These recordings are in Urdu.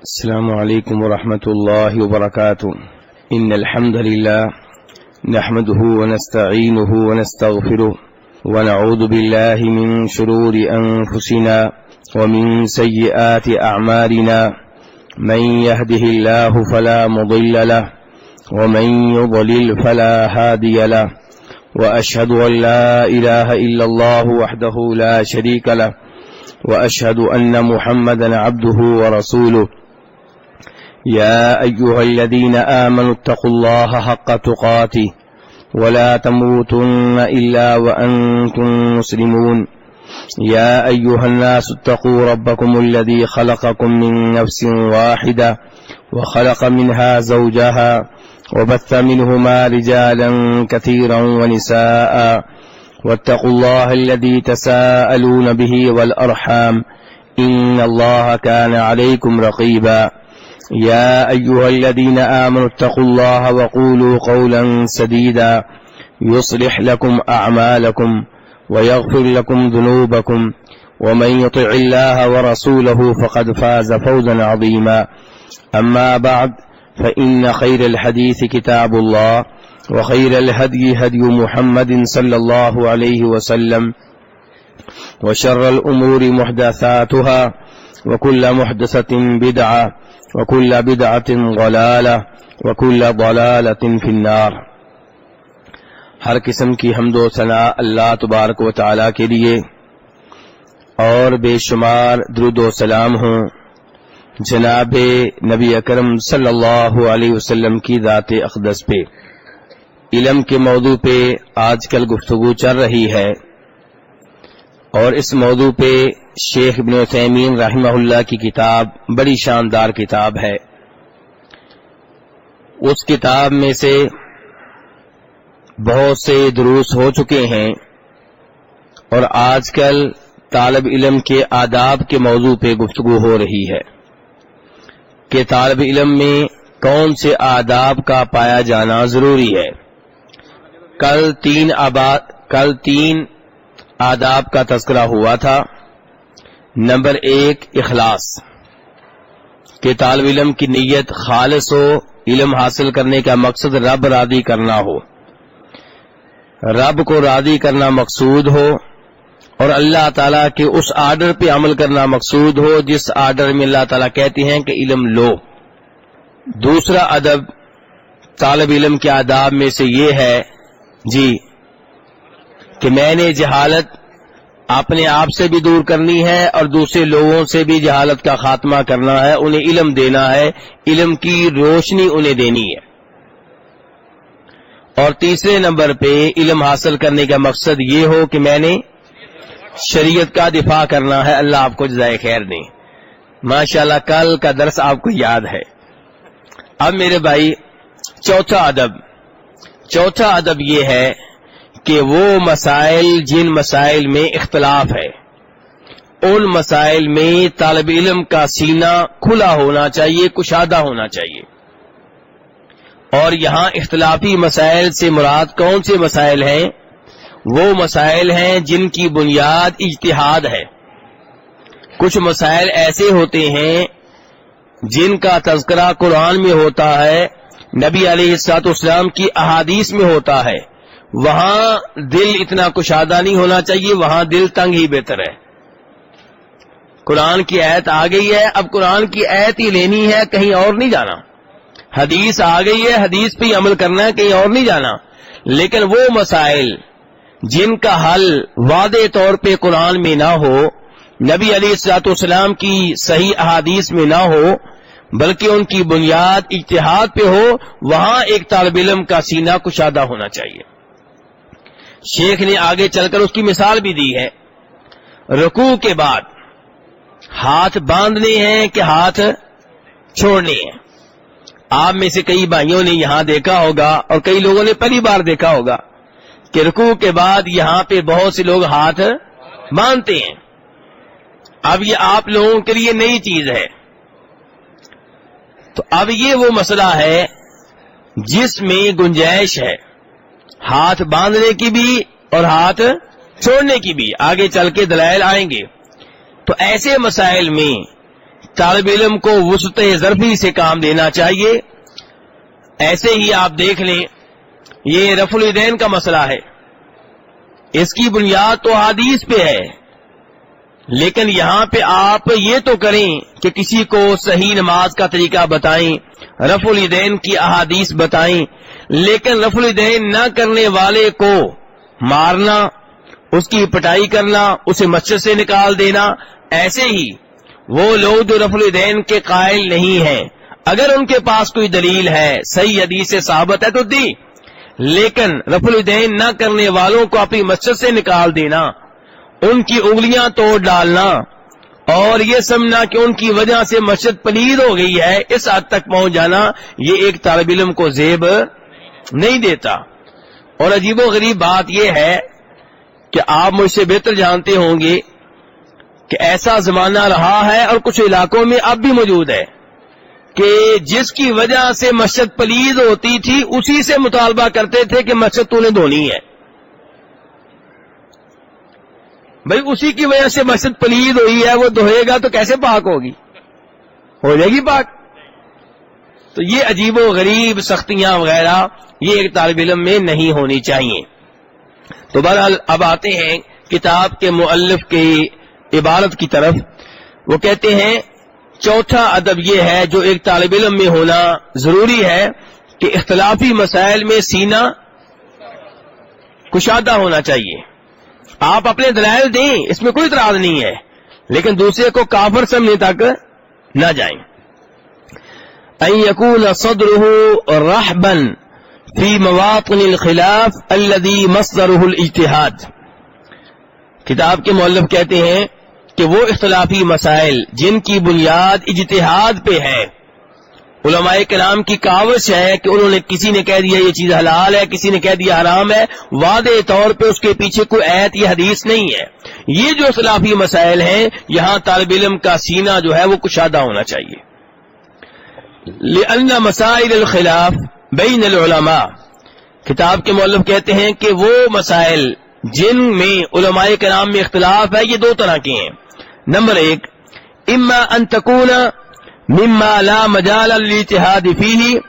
السلام عليكم ورحمة الله وبركاته. إن الحمد لله نحمده ونستعينه ونستغفره ونعوذ بالله من شرور أنفسنا ومن سيئات أعمالنا. من يهده الله فلا مضل له ومن يضلل فلا هادي له، وأشهد أن لا إله إلا الله وحده لا شريك له، وأشهد أن محمدا عبده ورسوله. يا أيها الذين آمنوا اتقوا الله حق تقاته ولا تموتن إلا وأنتم مسلمون. يا أيها الناس اتقوا ربكم الذي خلقكم من نفس واحدة وخلق منها زوجها وبث منهما رجالا كثيرا ونساء، واتقوا الله الذي تساءلون به والأرحام إن الله كان عليكم رقيبا. يا أيها الذين آمنوا اتقوا الله وقولوا قولا سديدا يصلح لكم أعمالكم ويغفر لكم ذنوبكم، ومن يطع الله ورسوله فقد فاز فوزا عظيما. أما بعد، فإن خير الحديث كتاب الله، وخير الهدي هدي محمد صلى الله عليه وسلم، وشر الأمور محدثاتها، وكل محدثة بدعة، وكل بدعة ضلالة، وكل ضلالة في النار۔ ہر قسم کی حمد و ثنا اللہ تبارک و تعالی کے لیے، اور بے شمار درود و سلام ہوں جناب نبی اکرم صلی اللہ علیہ وسلم کی ذات اقدس پہ۔ علم کے موضوع پہ آج کل گفتگو چل رہی ہے، اور اس موضوع پہ شیخ ابن عثیمین رحمہ اللہ کی کتاب بڑی شاندار کتاب ہے۔ اس کتاب میں سے بہت سے دروس ہو چکے ہیں، اور آج کل طالب علم کے آداب کے موضوع پہ گفتگو ہو رہی ہے کہ طالب علم میں کون سے آداب کا پایا جانا ضروری ہے۔ کل تین آداب کا تذکرہ ہوا تھا۔ نمبر 1 اخلاص، کہ طالب علم کی نیت خالص ہو، علم حاصل کرنے کا مقصد رب راضی کرنا ہو، رب کو راضی کرنا مقصود ہو، اور اللہ تعالیٰ کے اس آرڈر پہ عمل کرنا مقصود ہو جس آرڈر میں اللہ تعالیٰ کہتے ہیں کہ علم لو۔ دوسرا ادب طالب علم کے آداب میں سے یہ ہے کہ میں نے جہالت اپنے آپ سے بھی دور کرنی ہے، اور دوسرے لوگوں سے بھی جہالت کا خاتمہ کرنا ہے، انہیں علم دینا ہے، علم کی روشنی انہیں دینی ہے۔ اور تیسرے نمبر پہ علم حاصل کرنے کا مقصد یہ ہو کہ میں نے شریعت کا دفاع کرنا ہے۔ اللہ آپ کو جزائے خیر دیں۔ ماشاءاللہ کل کا درس آپ کو یاد ہے۔ اب میرے بھائی چوتھا ادب یہ ہے کہ وہ مسائل جن مسائل میں اختلاف ہے، ان مسائل میں طالب علم کا سینہ کھلا ہونا چاہیے، کشادہ ہونا چاہیے۔ اور یہاں اختلافی مسائل سے مراد کون سے مسائل ہیں؟ وہ مسائل ہیں جن کی بنیاد اجتہاد ہے۔ کچھ مسائل ایسے ہوتے ہیں جن کا تذکرہ قرآن میں ہوتا ہے، نبی علیہ الصلوۃ والسلام کی احادیث میں ہوتا ہے، وہاں دل اتنا کشادہ نہیں ہونا چاہیے، وہاں دل تنگ ہی بہتر ہے۔ قرآن کی آیت آ گئی ہے، اب قرآن کی آیت ہی لینی ہے، کہیں اور نہیں جانا۔ حدیث آ گئی ہے، حدیث پہ ہی عمل کرنا ہے، کہیں اور نہیں جانا۔ لیکن وہ مسائل جن کا حل واضح طور پہ قرآن میں نہ ہو، نبی علیہ الصلوۃ والسلام کی صحیح احادیث میں نہ ہو، بلکہ ان کی بنیاد اجتہاد پہ ہو، وہاں ایک طالب علم کا سینہ کشادہ ہونا چاہیے۔ شیخ نے آگے چل کر اس کی مثال بھی دی ہے۔ رکوع کے بعد ہاتھ باندھنے ہیں کہ ہاتھ چھوڑنے ہیں؟ آپ میں سے کئی بھائیوں نے یہاں دیکھا ہوگا، اور کئی لوگوں نے پہلی بار دیکھا ہوگا کہ رکوع کے بعد یہاں پہ بہت سے لوگ ہاتھ باندھتے ہیں۔ اب یہ آپ لوگوں کے لیے نئی چیز ہے، تو اب یہ وہ مسئلہ ہے جس میں گنجائش ہے ہاتھ باندھنے کی بھی اور ہاتھ چھوڑنے کی بھی، آگے چل کے دلائل آئیں گے۔ تو ایسے مسائل میں طالب علم کو وسعت ظرفی سے کام لینا چاہیے. ایسے ہی آپ دیکھ لیں یہ رفع الیدین کا مسئلہ ہے, اس کی بنیاد تو حدیث پہ ہے, لیکن یہاں پہ آپ یہ تو کریں کہ کسی کو صحیح نماز کا طریقہ بتائیں, رفع الیدین کی احادیث بتائیں, لیکن رفع الیدین نہ کرنے والے کو مارنا, اس کی پٹائی کرنا, اسے مسجد سے نکال دینا. ایسے ہی وہ لوگ جو رفع الیدین کے قائل نہیں ہیں, اگر ان کے پاس کوئی دلیل ہے, صحیح حدیث سے ثابت ہے تو دی, لیکن رفع الیدین نہ کرنے والوں کو اپنی مسجد سے نکال دینا, ان کی انگلیاں توڑ ڈالنا اور یہ سمجھنا کہ ان کی وجہ سے مسجد پلید ہو گئی ہے, اس حد تک پہنچ جانا, یہ ایک طالب علم کو زیب نہیں دیتا. اور عجیب و غریب بات یہ ہے کہ آپ مجھ سے بہتر جانتے ہوں گے کہ ایسا زمانہ رہا ہے اور کچھ علاقوں میں اب بھی موجود ہے کہ جس کی وجہ سے مسجد پلید ہوتی تھی اسی سے مطالبہ کرتے تھے کہ مسجد تو نے دھونی ہے. بھئی اسی کی وجہ سے مسجد پلید ہوئی ہے, وہ دھوئے گا تو کیسے پاک ہوگی, ہو جائے گی پاک. تو یہ عجیب و غریب سختیاں وغیرہ یہ ایک طالب علم میں نہیں ہونی چاہیے. تو بہرحال اب آتے ہیں کتاب کے مؤلف کی عبارت کی طرف. وہ کہتے ہیں چوتھا ادب یہ ہے جو ایک طالب علم میں ہونا ضروری ہے کہ اختلافی مسائل میں سینہ کشادہ ہونا چاہیے. آپ اپنے دلائل دیں, اس میں کوئی اعتراض نہیں ہے, لیکن دوسرے کو کافر سمجھنے تک نہ جائیں. ان یکون صدرہ رحبا فی مواطن الخلاف الذی مصدرہ الاجتہاد. کتاب کے مؤلف کہتے ہیں کہ وہ اختلافی مسائل جن کی بنیاد اجتہاد پہ ہے. علماء کرام کی کاوش ہے کہ انہوں نے کسی نے کہہ دیا یہ چیز حلال ہے, کسی نے کہہ دیا حرام ہے, واضح طور پہ اس کے پیچھے کوئی آیت یا حدیث نہیں ہے. یہ جو اختلافی مسائل ہیں یہاں طالب علم کا سینہ جو ہے وہ کشادہ ہونا چاہیے. لأن مسائل الخلاف بین العلماء. کتاب کے مؤلف کہتے ہیں کہ وہ مسائل جن میں علماء کرام میں اختلاف ہے یہ دو طرح کے ہیں. نمبر ایک, اما ان تکون مما لا مجال للاجتهاد فيه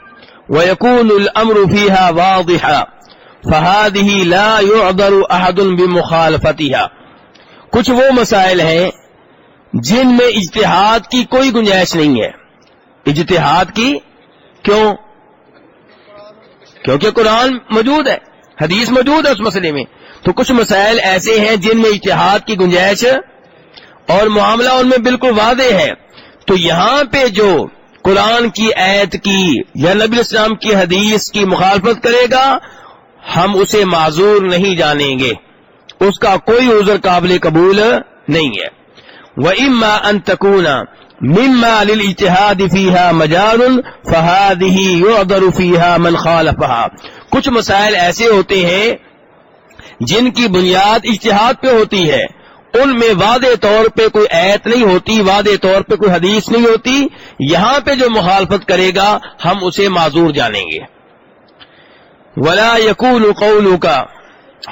ويكون الامر فيها واضحا فهذه لا يعذر احد بمخالفتها. کچھ وہ مسائل ہیں جن میں اجتہاد کی کوئی گنجائش نہیں ہے. اجتہاد کی کیوں؟ کیونکہ قرآن موجود ہے, حدیث موجود ہے اس مسئلے میں. تو کچھ مسائل ایسے ہیں جن میں اجتہاد کی گنجائش اور معاملہ ان میں بالکل واضح ہے. تو یہاں پہ جو قرآن کی آیت کی یا نبی اسلام کی حدیث کی مخالفت کرے گا ہم اسے معذور نہیں جانیں گے, اس کا کوئی عذر قابل قبول نہیں ہے. وَإِمَّا أَن تَكُونَ مِمَّا لِلْإِجْتِهَادِ فِيهَا مَجَالٌ فَهَذِهِ يُعْذَرُ فِيهَا مَنْ خَالَفَهَا. کچھ مسائل ایسے ہوتے ہیں جن کی بنیاد اجتہاد پہ ہوتی ہے, ان میں واضح طور پہ کوئی آیت نہیں ہوتی, واضح طور پہ کوئی حدیث نہیں ہوتی, یہاں پہ جو مخالفت کرے گا ہم اسے معذور جانیں گے. وَلَا يَكُونُ قَوْلُكَ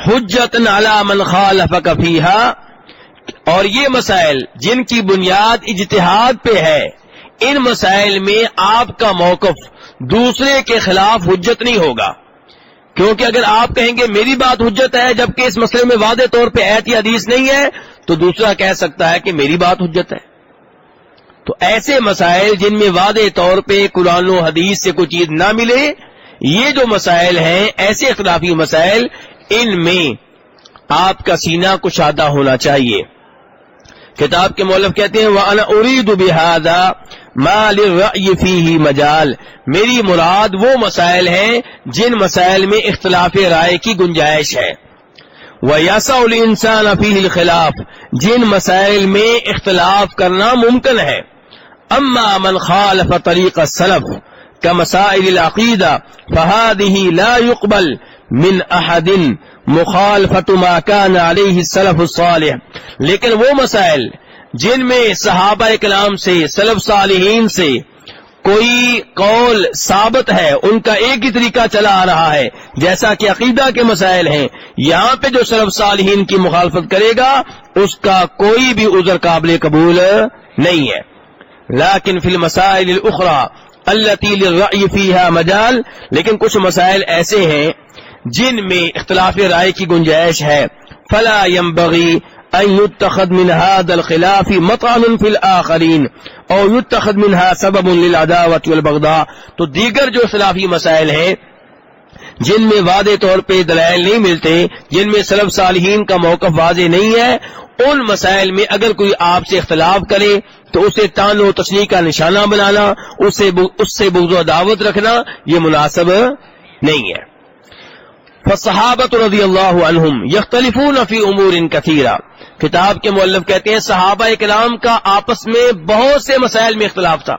حُجَّةً عَلَى مَنْ خَالَفَكَ فِيهَا. اور یہ مسائل جن کی بنیاد اجتہاد پہ ہے, ان مسائل میں آپ کا موقف دوسرے کے خلاف حجت نہیں ہوگا, کیونکہ اگر آپ کہیں گے میری بات حجت ہے جبکہ اس مسئلے میں واضح طور پہ آیت یا حدیث نہیں ہے تو دوسرا کہہ سکتا ہے کہ میری بات حجت ہے. تو ایسے مسائل جن میں واضح طور پہ قرآن و حدیث سے کوئی چیز نہ ملے, یہ جو مسائل ہیں ایسے اختلافی مسائل, ان میں آپ کا سینہ کشادہ ہونا چاہیے. کتاب کے مؤلف کہتے ہیں وَأَنَا أُرِيدُ بِهَذَا مَا لِلرَّأْيِ فِيهِ مَجَال. میری مراد وہ مسائل ہیں جن مسائل میں اختلاف رائے کی گنجائش ہے. وَيَسَعُ الْإِنسَانَ فِيهِ الْخِلَافِ. جن مسائل میں اختلاف کرنا ممکن ہے. أَمَّا مَنْ خَالَفَ طَرِيقَ السَّلَفِ كَمَسَائِلِ الْعَقِيدَةِ فَهَذِهِ لَا يُقْبَلُ مِنْ أَحَدٍ مخالفت ما كان علیہ السلف الصالح. لیکن وہ مسائل جن میں صحابہ کرام سے, سلف صالحین سے کوئی قول ثابت ہے, ان کا ایک ہی طریقہ چلا آ رہا ہے, جیسا کہ عقیدہ کے مسائل ہیں, یہاں پہ جو سلف صالحین کی مخالفت کرے گا اس کا کوئی بھی عذر قابل قبول نہیں ہے. لیکن فی المسائل الاخرى التي للرأي فيها مجال، لیکن کچھ مسائل ایسے ہیں جن میں اختلاف رائے کی گنجائش ہے، فلا ينبغي ان يتخذ من هذا الخلاف مطعن في الاخرين او يتخذ منها سبب للعداوة والبغضاء. تو دیگر جو اختلافی مسائل ہیں جن میں واضح طور پہ دلائل نہیں ملتے، جن میں سلف صالحین کا موقف واضح نہیں ہے، ان مسائل میں اگر کوئی آپ سے اختلاف کرے تو اسے طعن و تشنیع کا نشانہ بنانا، اس سے بغض و عداوت رکھنا یہ مناسب نہیں ہے. فالصحابۃ رضی اللہ عنہم یختلفون فی امور کثیرہ. کتاب کے مؤلف کہتے ہیں صحابہ کرام کا آپس میں بہت سے مسائل میں اختلاف تھا.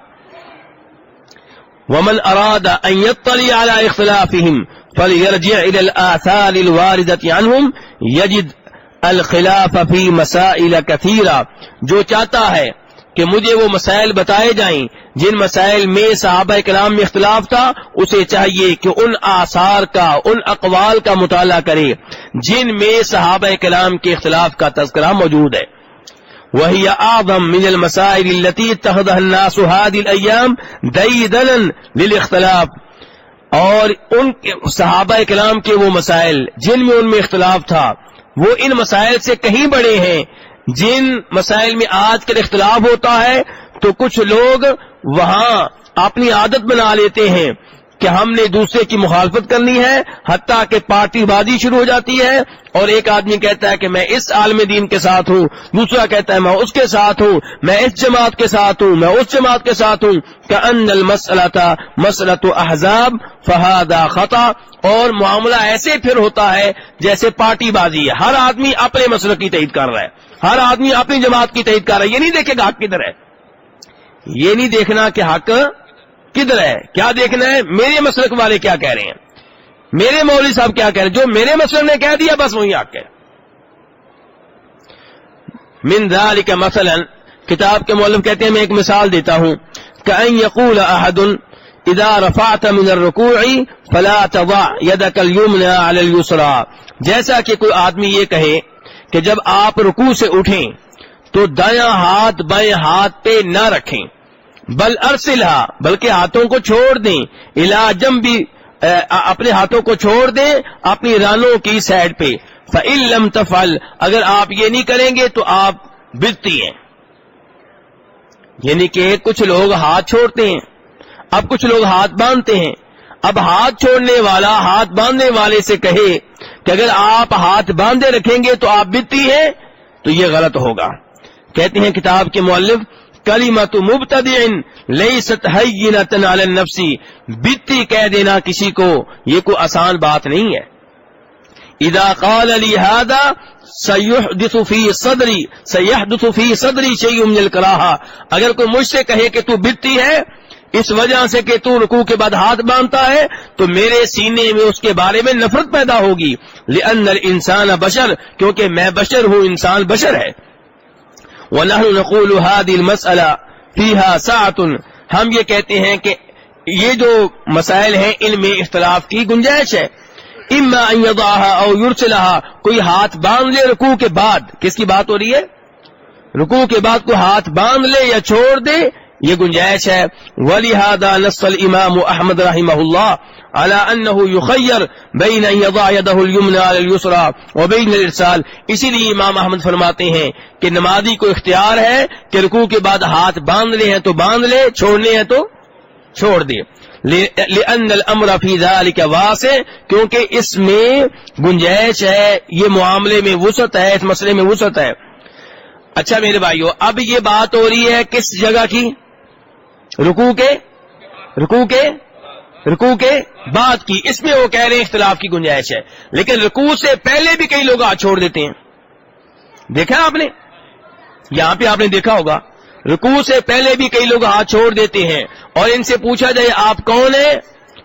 ومن اراد ان يطلع على اختلافهم فليرجع الى الاثار الواردة عنهم يجد الخلاف فی مسائل کثیرہ. جو چاہتا ہے کہ مجھے وہ مسائل بتائے جائیں جن مسائل میں صحابہ کرام میں اختلاف تھا، اسے چاہیے کہ ان آثار کا، ان اقوال کا مطالعہ کرے جن میں صحابہ کرام کے اختلاف کا تذکرہ موجود ہے. وہی اعظم من المسائل التي اتخذها الناس هذه الايام ديدنا للاختلاف. اور ان صحابہ کرام کے وہ مسائل جن میں ان میں اختلاف تھا وہ ان مسائل سے کہیں بڑے ہیں. جن مسائل میں آج کل اختلاف ہوتا ہے تو کچھ لوگ وہاں اپنی عادت بنا لیتے ہیں کہ ہم نے دوسرے کی مخالفت کرنی ہے، حتیٰ کہ پارٹی بازی شروع ہو جاتی ہے، اور ایک آدمی کہتا ہے کہ میں اس عالم دین کے ساتھ ہوں، دوسرا کہتا ہے میں اس کے ساتھ ہوں، میں اس جماعت کے ساتھ ہوں، میں اس جماعت کے ساتھ ہوں. کأن المسألة مسألة احزاب فهذا خطأ. اور معاملہ ایسے پھر ہوتا ہے جیسے پارٹی بازی ہے، ہر آدمی اپنے مسلک کی تائید کر رہا ہے، ہر آدمی اپنی جماعت کی تائید کر رہا ہے. یہ نہیں دیکھے گا حق کدھر ہے، یہ نہیں دیکھنا کہ حق کدھر ہے. کیا دیکھنا ہے میرے مسلک والے کیا کہہ رہے ہیں، میرے مولوی صاحب کیا کہہ رہے ہیں. جو میرے مسلک نے کہہ دیا بس وہی حق ہے. من ذلك مثلا، کتاب کے مؤلف کہتے ہیں میں ایک مثال دیتا ہوں. کأن يقول احد اذا رفعت من الركوع فلا تضع يدك اليمنى على اليسرى. جیسا کہ کوئی آدمی یہ کہے کہ جب آپ رکوع سے اٹھیں تو دایاں ہاتھ بائیں ہاتھ پہ نہ رکھیں، بل ارسلها، بلکہ ہاتھوں کو چھوڑ دیں، الى جنبی، اپنے ہاتھوں کو چھوڑ دیں اپنی رانوں کی سائڈ پہ. فإن لم تفعل، اگر آپ یہ نہیں کریں گے تو آپ بدعتی ہیں. یعنی کہ کچھ لوگ ہاتھ چھوڑتے ہیں، اب کچھ لوگ ہاتھ باندھتے ہیں. اب ہاتھ چھوڑنے والا ہاتھ باندھنے والے سے کہے کہ اگر آپ ہاتھ باندھے رکھیں گے تو آپ بدعتی ہیں، تو یہ غلط ہوگا. کہتے ہیں کتاب کے مؤلف کلمۃ مبتدع لیست ہینۃ علی النفس. بدعتی کہہ دینا کسی کو یہ کوئی آسان بات نہیں ہے. اذا قال لي هذا سيحدث في صدري شيء من الكراهه. اگر کوئی مجھ سے کہے کہ تو بدعتی ہے اس وجہ سے کہ تو رکوع کے بعد ہاتھ باندھتا ہے، تو میرے سینے میں اس کے بارے میں نفرت پیدا ہوگی. لأن الانسان بشر، کیونکہ میں بشر ہوں، انسان بشر ہے. وَنَحْنُ نَقُولُ هَذِهِ الْمَسْأَلَةِ فِيهَا سَعَةٌ. ہم یہ کہتے ہیں کہ یہ جو مسائل ہیں ان میں اختلاف کی گنجائش ہے. اما ان يضعها او يرسلها، کوئی ہاتھ باندھ لے رکوع کے بعد. کس کی بات ہو رہی ہے؟ رکوع کے بعد کوئی ہاتھ باندھ لے یا چھوڑ دے، یہ گنجائش ہے. وَلِهَذَا نَصَّ الْإِمَامُ أَحْمَدُ رحمہ اللہ على أنه يخير بين أن يضع يده اليمنى على اليسرى وبين الإرسال. اسی لیے امام احمد فرماتے ہیں کہ نمازی کو اختیار ہے کہ رکوع کے بعد ہاتھ باندھنے ہیں تو باندھ لے، چھوڑنے ہیں تو چھوڑ دے. لأن الأمر في ذلك واسع، کیونکہ اس میں گنجائش ہے، یہ معاملے میں وسعت ہے، اس مسئلے میں وسعت ہے. اچھا میرے بھائیو، اب یہ بات ہو رہی ہے کس جگہ کی؟ رکوع کے بعد کی. اس میں وہ کہہ رہے ہیں اختلاف کی گنجائش ہے، لیکن رکوع سے پہلے بھی کئی لوگ ہاتھ چھوڑ دیتے ہیں. دیکھا آپ نے، یہاں پہ آپ نے دیکھا ہوگا رکوع سے پہلے بھی کئی لوگ ہاتھ چھوڑ دیتے ہیں، اور ان سے پوچھا جائے آپ کون ہیں،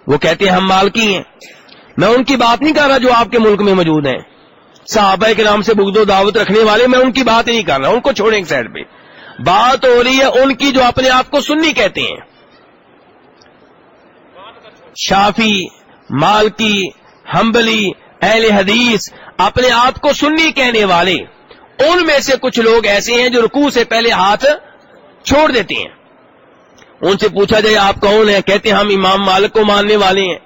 وہ کہتے ہیں ہم مالکی ہیں. میں ان کی بات نہیں کر رہا جو آپ کے ملک میں موجود ہیں، صحابہ کے نام سے بغض و دعوت رکھنے والے، میں ان کی بات نہیں کر رہا، ان کو چھوڑیں ایک سائڈ پہ. بات ہو رہی ہے ان کی جو اپنے آپ کو سنی کہتے ہیں. شافی، مالکی، حنبلی، اہل حدیث، اپنے آپ کو سنی کہنے والے، ان میں سے کچھ لوگ ایسے ہیں جو رکوع سے پہلے ہاتھ چھوڑ دیتے ہیں. ان سے پوچھا جائے آپ کون ہیں، کہتے ہیں ہم امام مالک کو ماننے والے ہیں.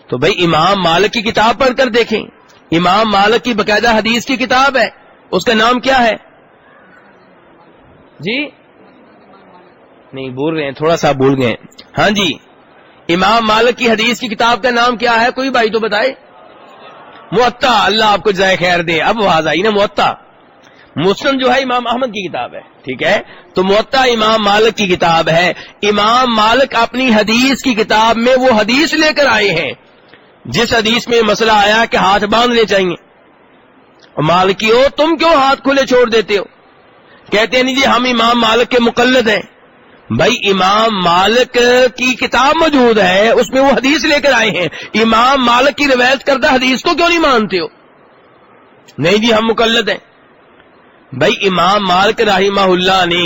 تو بھئی امام مالک کی کتاب پڑھ کر دیکھیں. امام مالک کی باقاعدہ حدیث کی کتاب ہے، اس کا نام کیا ہے جی؟ نہیں بول رہے ہیں، تھوڑا سا بھول گئے. ہاں جی، امام مالک کی حدیث کی کتاب کا نام کیا ہے؟ کوئی بھائی تو بتائے. موطا. اللہ آپ کو جزائے خیر دے. اب آواز آئی نا، موطا. مسلم جو ہے امام احمد کی کتاب ہے، ٹھیک ہے. تو موطا امام مالک کی کتاب ہے. امام مالک اپنی حدیث کی کتاب میں وہ حدیث لے کر آئے ہیں جس حدیث میں مسئلہ آیا کہ ہاتھ باندھنے چاہیے. مالکیو تم کیوں ہاتھ کھلے چھوڑ دیتے ہو؟ کہتے ہیں نہیں جی ہم امام مالک کے مقلد ہیں. بھائی امام مالک کی کتاب موجود ہے، اس میں وہ حدیث لے کر آئے ہیں. امام مالک کی روایت کردہ حدیث کو کیوں نہیں مانتے ہو؟ نہیں جی ہم مقلد ہیں. بھائی امام مالک رحمہ اللہ نے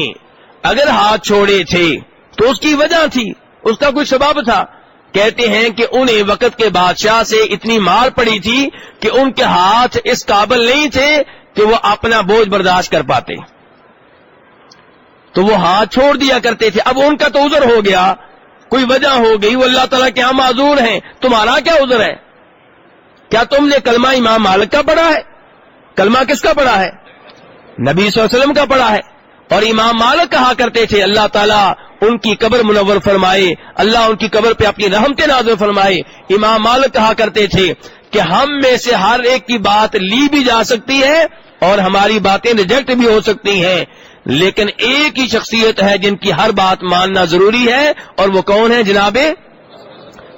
اگر ہاتھ چھوڑے تھے تو اس کی وجہ تھی، اس کا کوئی سبب تھا. کہتے ہیں کہ انہیں وقت کے بادشاہ سے اتنی مار پڑی تھی کہ ان کے ہاتھ اس قابل نہیں تھے کہ وہ اپنا بوجھ برداشت کر پاتے، تو وہ ہاتھ چھوڑ دیا کرتے تھے. اب ان کا تو عذر ہو گیا، کوئی وجہ ہو گئی، وہ اللہ تعالیٰ کے ہاں معذور ہیں. تمہارا کیا عذر ہے؟ کیا تم نے کلمہ امام مالک کا پڑھا ہے؟ کلمہ کس کا پڑھا ہے؟ نبی صلی اللہ علیہ وسلم کا پڑھا ہے. اور امام مالک کہا کرتے تھے اللہ تعالیٰ ان کی قبر منور فرمائے، اللہ ان کی قبر پہ اپنی رحمت نازل فرمائے. امام مالک کہا کرتے تھے کہ ہم میں سے ہر ایک کی بات لی بھی جا سکتی ہے اور ہماری باتیں ریجیکٹ بھی ہو سکتی ہیں، لیکن ایک ہی شخصیت ہے جن کی ہر بات ماننا ضروری ہے، اور وہ کون ہے؟ جناب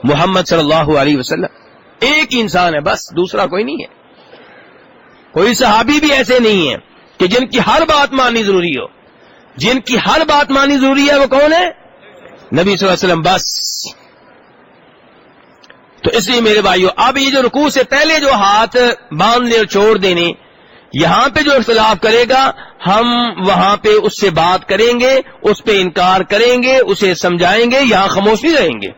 محمد صلی اللہ علیہ وسلم. ایک ہی انسان ہے بس، دوسرا کوئی نہیں ہے. کوئی صحابی بھی ایسے نہیں ہے کہ جن کی ہر بات ماننی ضروری ہو. جن کی ہر بات ماننی ضروری ہے وہ کون ہے؟ نبی صلی اللہ علیہ وسلم بس. تو اس لیے میرے بھائیو، اب یہ جو رکوع سے پہلے جو ہاتھ باندھنے اور چھوڑ دینے، یہاں پہ جو اختلاف کرے گا ہم وہاں پہ اس سے بات کریں گے، اس پہ انکار کریں گے، اسے سمجھائیں گے، یہاں خاموش نہیں رہیں گے.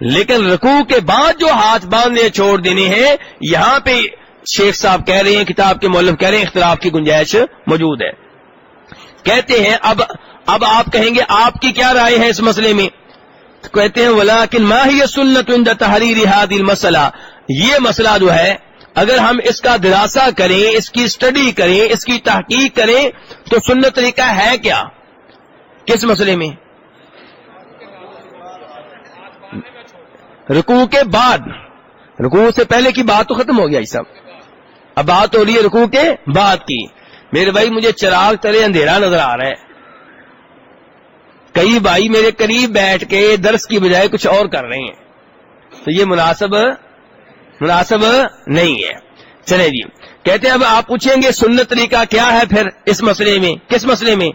لیکن رکوع کے بعد جو ہاتھ باندھنے چھوڑ دینے ہیں، یہاں پہ شیخ صاحب کہہ رہے ہیں، کتاب کے مؤلف کہہ رہے ہیں اختلاف کی گنجائش موجود ہے. کہتے ہیں اب آپ کہیں گے آپ کی کیا رائے ہے اس مسئلے میں؟ کہتے ہیں ولیکن ما ہی سنت عند تحریر هذه المسئلہ، یہ مسئلہ جو ہے اگر ہم اس کا دراسہ کریں، اس کی اسٹڈی کریں، اس کی تحقیق کریں تو سنت طریقہ ہے کیا؟ کس مسئلے میں؟ رکوع کے بعد. رکوع سے پہلے کی بات تو ختم ہو گیا یہ سب، اب بات ہو رہی ہے رکوع کے بعد کی. میرے بھائی مجھے چراغ تلے اندھیرا نظر آ رہا ہے. کئی بھائی میرے قریب بیٹھ کے درس کی بجائے کچھ اور کر رہے ہیں، تو یہ مناسب نہیں ہے. چلے جی، کہتے ہیں اب آپ پوچھیں گے سنت طریقہ کیا ہے پھر اس مسئلے میں؟ کس مسئلے میں؟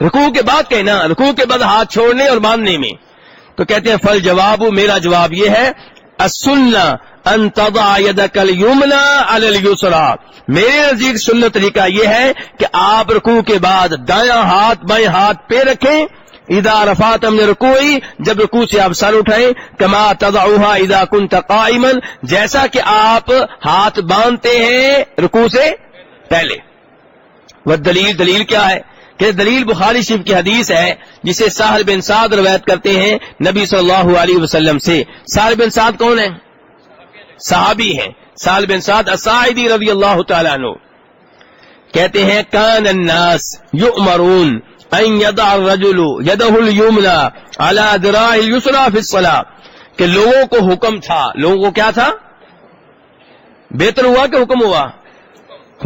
رکوع کے بعد کہنا، رکوع کے بعد ہاتھ چھوڑنے اور باندھنے میں. تو کہتے ہیں فل جواب، میرا جواب یہ ہے السنہ ان تضع یدک الیمنی علی الیسری. میرے نزدیک سنت طریقہ یہ ہے کہ آپ رکوع کے بعد دایاں ہاتھ بائیں ہاتھ پہ رکھیں، اذا رفعت من الرکوع، جب رکوع سے آپ سر اٹھائیں، کما تضعها اذا كنت قائما، جیسا کہ آپ ہاتھ باندھتے ہیں رکوع سے پہلے. والدلیل، دلیل کیا ہے؟ کہ دلیل بخاری شریف کی حدیث ہے جسے سہل بن سعد روایت کرتے ہیں نبی صلی اللہ علیہ وسلم سے. سہل بن سعد کون ہیں؟ صحابی ہیں. سہل بن سعد الساعدی رضی اللہ تعالیٰ عنہ کہتے ہیں کان الناس یؤمرون ان یضع الرجل یدہ الیمنی علی ذراع الیسری فی الصلاۃ، کہ لوگوں کو حکم تھا، لوگوں کو کیا تھا؟ بہتر ہوا کہ حکم ہوا؟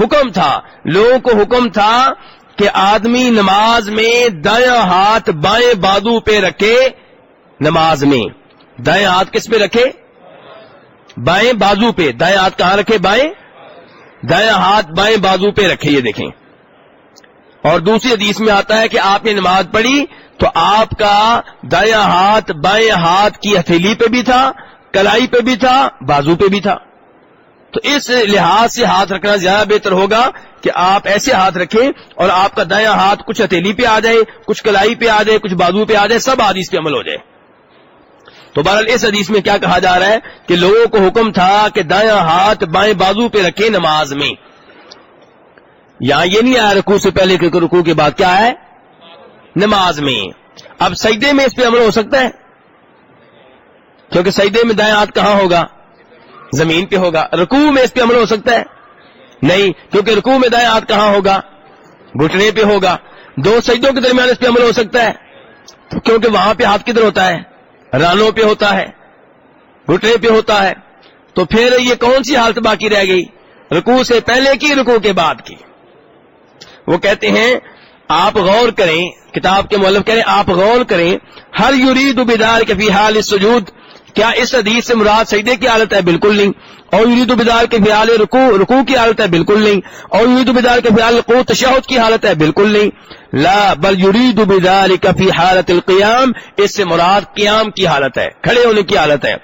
حکم تھا. لوگوں کو حکم تھا کہ آدمی نماز میں دایاں ہاتھ بائیں بازو پہ رکھے. نماز میں دایاں ہاتھ کس پہ رکھے؟ بائیں بازو پہ. دایاں ہاتھ کہاں رکھے؟ بائیں. دایاں ہاتھ بائیں بازو پہ رکھے، یہ دیکھیں. اور دوسری حدیث میں آتا ہے کہ آپ نے نماز پڑھی تو آپ کا دایاں ہاتھ بائیں ہاتھ کی ہتھیلی پہ بھی تھا، کلائی پہ بھی تھا، بازو پہ بھی تھا. تو اس لحاظ سے ہاتھ رکھنا زیادہ بہتر ہوگا کہ آپ ایسے ہاتھ رکھیں اور آپ کا دایاں ہاتھ کچھ ہتھیلی پہ آ جائے، کچھ کلائی پہ آ جائے، کچھ بازو پہ آ جائے، سب حدیث پہ عمل ہو جائے. تو بہرحال اس حدیث میں کیا کہا جا رہا ہے کہ لوگوں کو حکم تھا کہ دایاں ہاتھ بائیں بازو پہ رکھے نماز میں. یہاں یہ نہیں آیا رکوع سے پہلے کہ رکوع کے بعد کیا ہے نماز میں. اب سجدے میں اس پہ عمل ہو سکتا ہے کیونکہ سجدے میں دائیں ہاتھ کہاں ہوگا زمین پہ ہوگا. رکوع میں اس پہ عمل ہو سکتا ہے نہیں کیونکہ رکوع میں دائیں ہاتھ کہاں ہوگا گھٹنے پہ ہوگا. دو سجدوں کے درمیان اس پہ عمل ہو سکتا ہے کیونکہ وہاں پہ ہاتھ کدھر ہوتا ہے رانوں پہ ہوتا ہے گھٹنے پہ ہوتا ہے. تو پھر یہ کون سی حالت باقی رہ گئی رکوع سے پہلے کی رکوع کے بعد کی. وہ کہتے ہیں آپ غور کریں کتاب کے مؤلف کہہ رہے ہیں آپ غور کریں ہر یرید بذالک فی حال السجود کیا اس حدیث سے مراد سجدے کی حالت ہے بالکل نہیں. اور یرید بذالک فی حال رکوع کی حالت ہے بالکل نہیں. اور یرید بذالک فی حال رکوع تشہد کی حالت ہے بالکل نہیں. لا بل یرید بذالک فی حالت القیام اس سے مراد قیام کی حالت ہے کھڑے ہونے کی حالت ہے.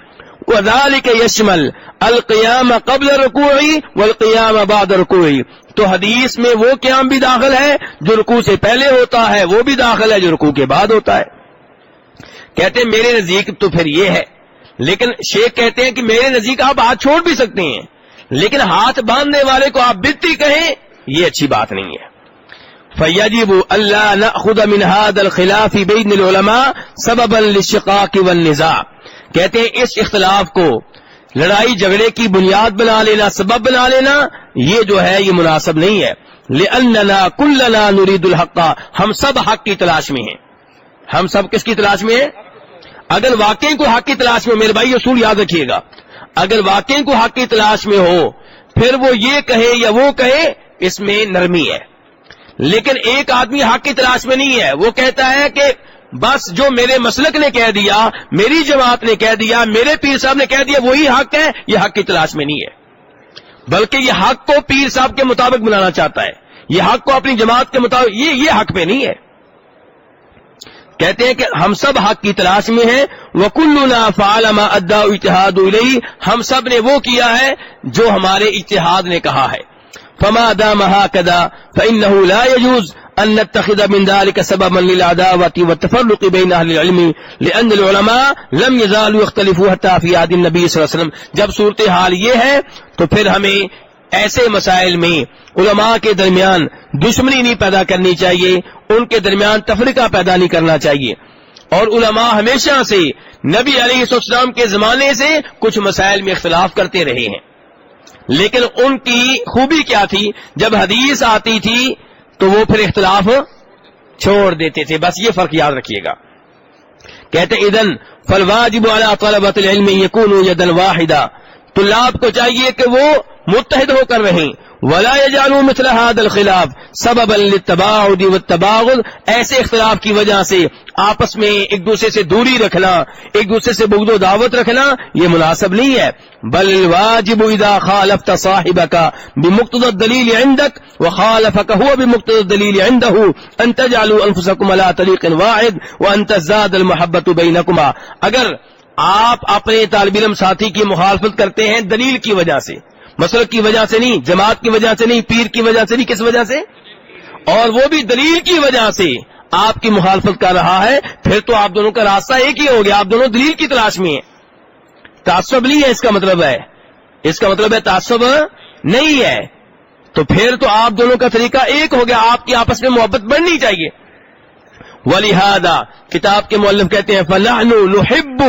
وذالک یشمل القیام قبل الرکوع والقیام بعد الرکوع تو حدیث میں وہ قیام بھی داخل ہے جو رکوع سے پہلے ہوتا ہے وہ بھی داخل ہے جو رکوع کے بعد ہوتا ہے. کہتے ہیں میرے نزدیک تو پھر یہ ہے لیکن شیخ کہتے ہیں کہ میرے نزدیک آپ ہاتھ چھوڑ بھی سکتے ہیں لیکن ہاتھ باندھنے والے کو آپ بدتی کہیں یہ اچھی بات نہیں ہے. فَيَجِبُ أَلَّا نَأْخُذَ مِنْ هَذَا الْخِلَافِ بَيْنِ الْعُلَمَاءِ سَبَبًا لِلشِّقَاقِ وَالنِّزَاعِ کہتے ہیں اس اختلاف کو لڑائی جھگڑے کی بنیاد بنا لینا سبب بنا لینا یہ جو ہے یہ مناسب نہیں ہے. لِأَنَّنَا كُلَّنَا نُرِيدُ الْحَقَّ ہم سب حق کی تلاش میں ہیں. ہم سب کس کی تلاش میں ہیں اگر واقعی کو حق کی تلاش میں میرے بھائی اصول یاد رکھیے گا اگر واقعی کو حق کی تلاش میں ہو پھر وہ یہ کہے یا وہ کہے اس میں نرمی ہے. لیکن ایک آدمی حق کی تلاش میں نہیں ہے وہ کہتا ہے کہ بس جو میرے مسلک نے کہہ دیا میری جماعت نے کہہ دیا میرے پیر صاحب نے کہہ دیا وہی حق ہے یہ حق کی تلاش میں نہیں ہے بلکہ یہ حق کو پیر صاحب کے مطابق بنانا چاہتا ہے یہ حق کو اپنی جماعت کے مطابق یہ حق پہ نہیں ہے. کہتے ہیں کہ ہم سب حق کی تلاش میں ہیں وَكُلُّنَا فَعَلَ مَا أَدَّى اجْتِهَادُ إِلَيْهِ ہم سب نے وہ کیا ہے جو ہمارے اجتہاد نے کہا ہے. فَمَا دَامَ هَكَذَا فَإِنَّهُ لَا يَجُوزُ أن نتخذ من ذلك سببا للعداوة والتفرق بين أهل العلم لأن العلماء لم يزالوا يختلفوا حتى في عهد النبي صلی اللہ علیہ وسلم. جب صورتحال یہ ہے تو پھر ہمیں ایسے مسائل میں علماء کے درمیان دشمنی نہیں پیدا کرنی چاہیے ان کے درمیان تفرقہ پیدا نہیں کرنا چاہیے. اور علماء ہمیشہ سے نبی علیہ السلام کے زمانے سے کچھ مسائل میں اختلاف کرتے رہے ہیں لیکن ان کی خوبی کیا تھی جب حدیث آتی تھی تو وہ پھر اختلاف چھوڑ دیتے تھے. بس یہ فرق یاد رکھیے گا. کہتے اذن فالواجب علی طلبۃ العلم یکونوا یدا واحدہ طلاب کو چاہیے کہ وہ متحد ہو کر رہیں ولا يجعلوا مثل هذا الخلاف سببا للتباعد والتباغض ایسے اختلاف کی وجہ سے آپس میں ایک دوسرے سے دوری رکھنا ایک دوسرے سے بغض و دعوت رکھنا یہ مناسب نہیں ہے. بل الواجب اذا خالفت صاحبك بمقتضى الدليل عندك وخالفك هو بمقتضى الدليل عنده ان تجعلوا انفسكم على طريق واحد وان تزداد المحبة بينكما اگر آپ اپنے طالب علم ساتھی کی مخالفت کرتے ہیں دلیل کی وجہ سے مسلک کی وجہ سے نہیں جماعت کی وجہ سے نہیں پیر کی وجہ سے نہیں کس وجہ سے اور وہ بھی دلیل کی وجہ سے آپ کی مخالفت کر رہا ہے پھر تو آپ دونوں کا راستہ ایک ہی ہو گیا آپ دونوں دلیل کی تلاش میں ہیں. تعصب نہیں ہے اس کا مطلب ہے تعصب نہیں ہے تو پھر تو آپ دونوں کا طریقہ ایک ہو گیا آپ کی آپس میں محبت بڑھنی چاہیے. وَلِهَذَا کتاب کے مؤلف کہتے ہیں فَنَحْنُ نُحِبُّ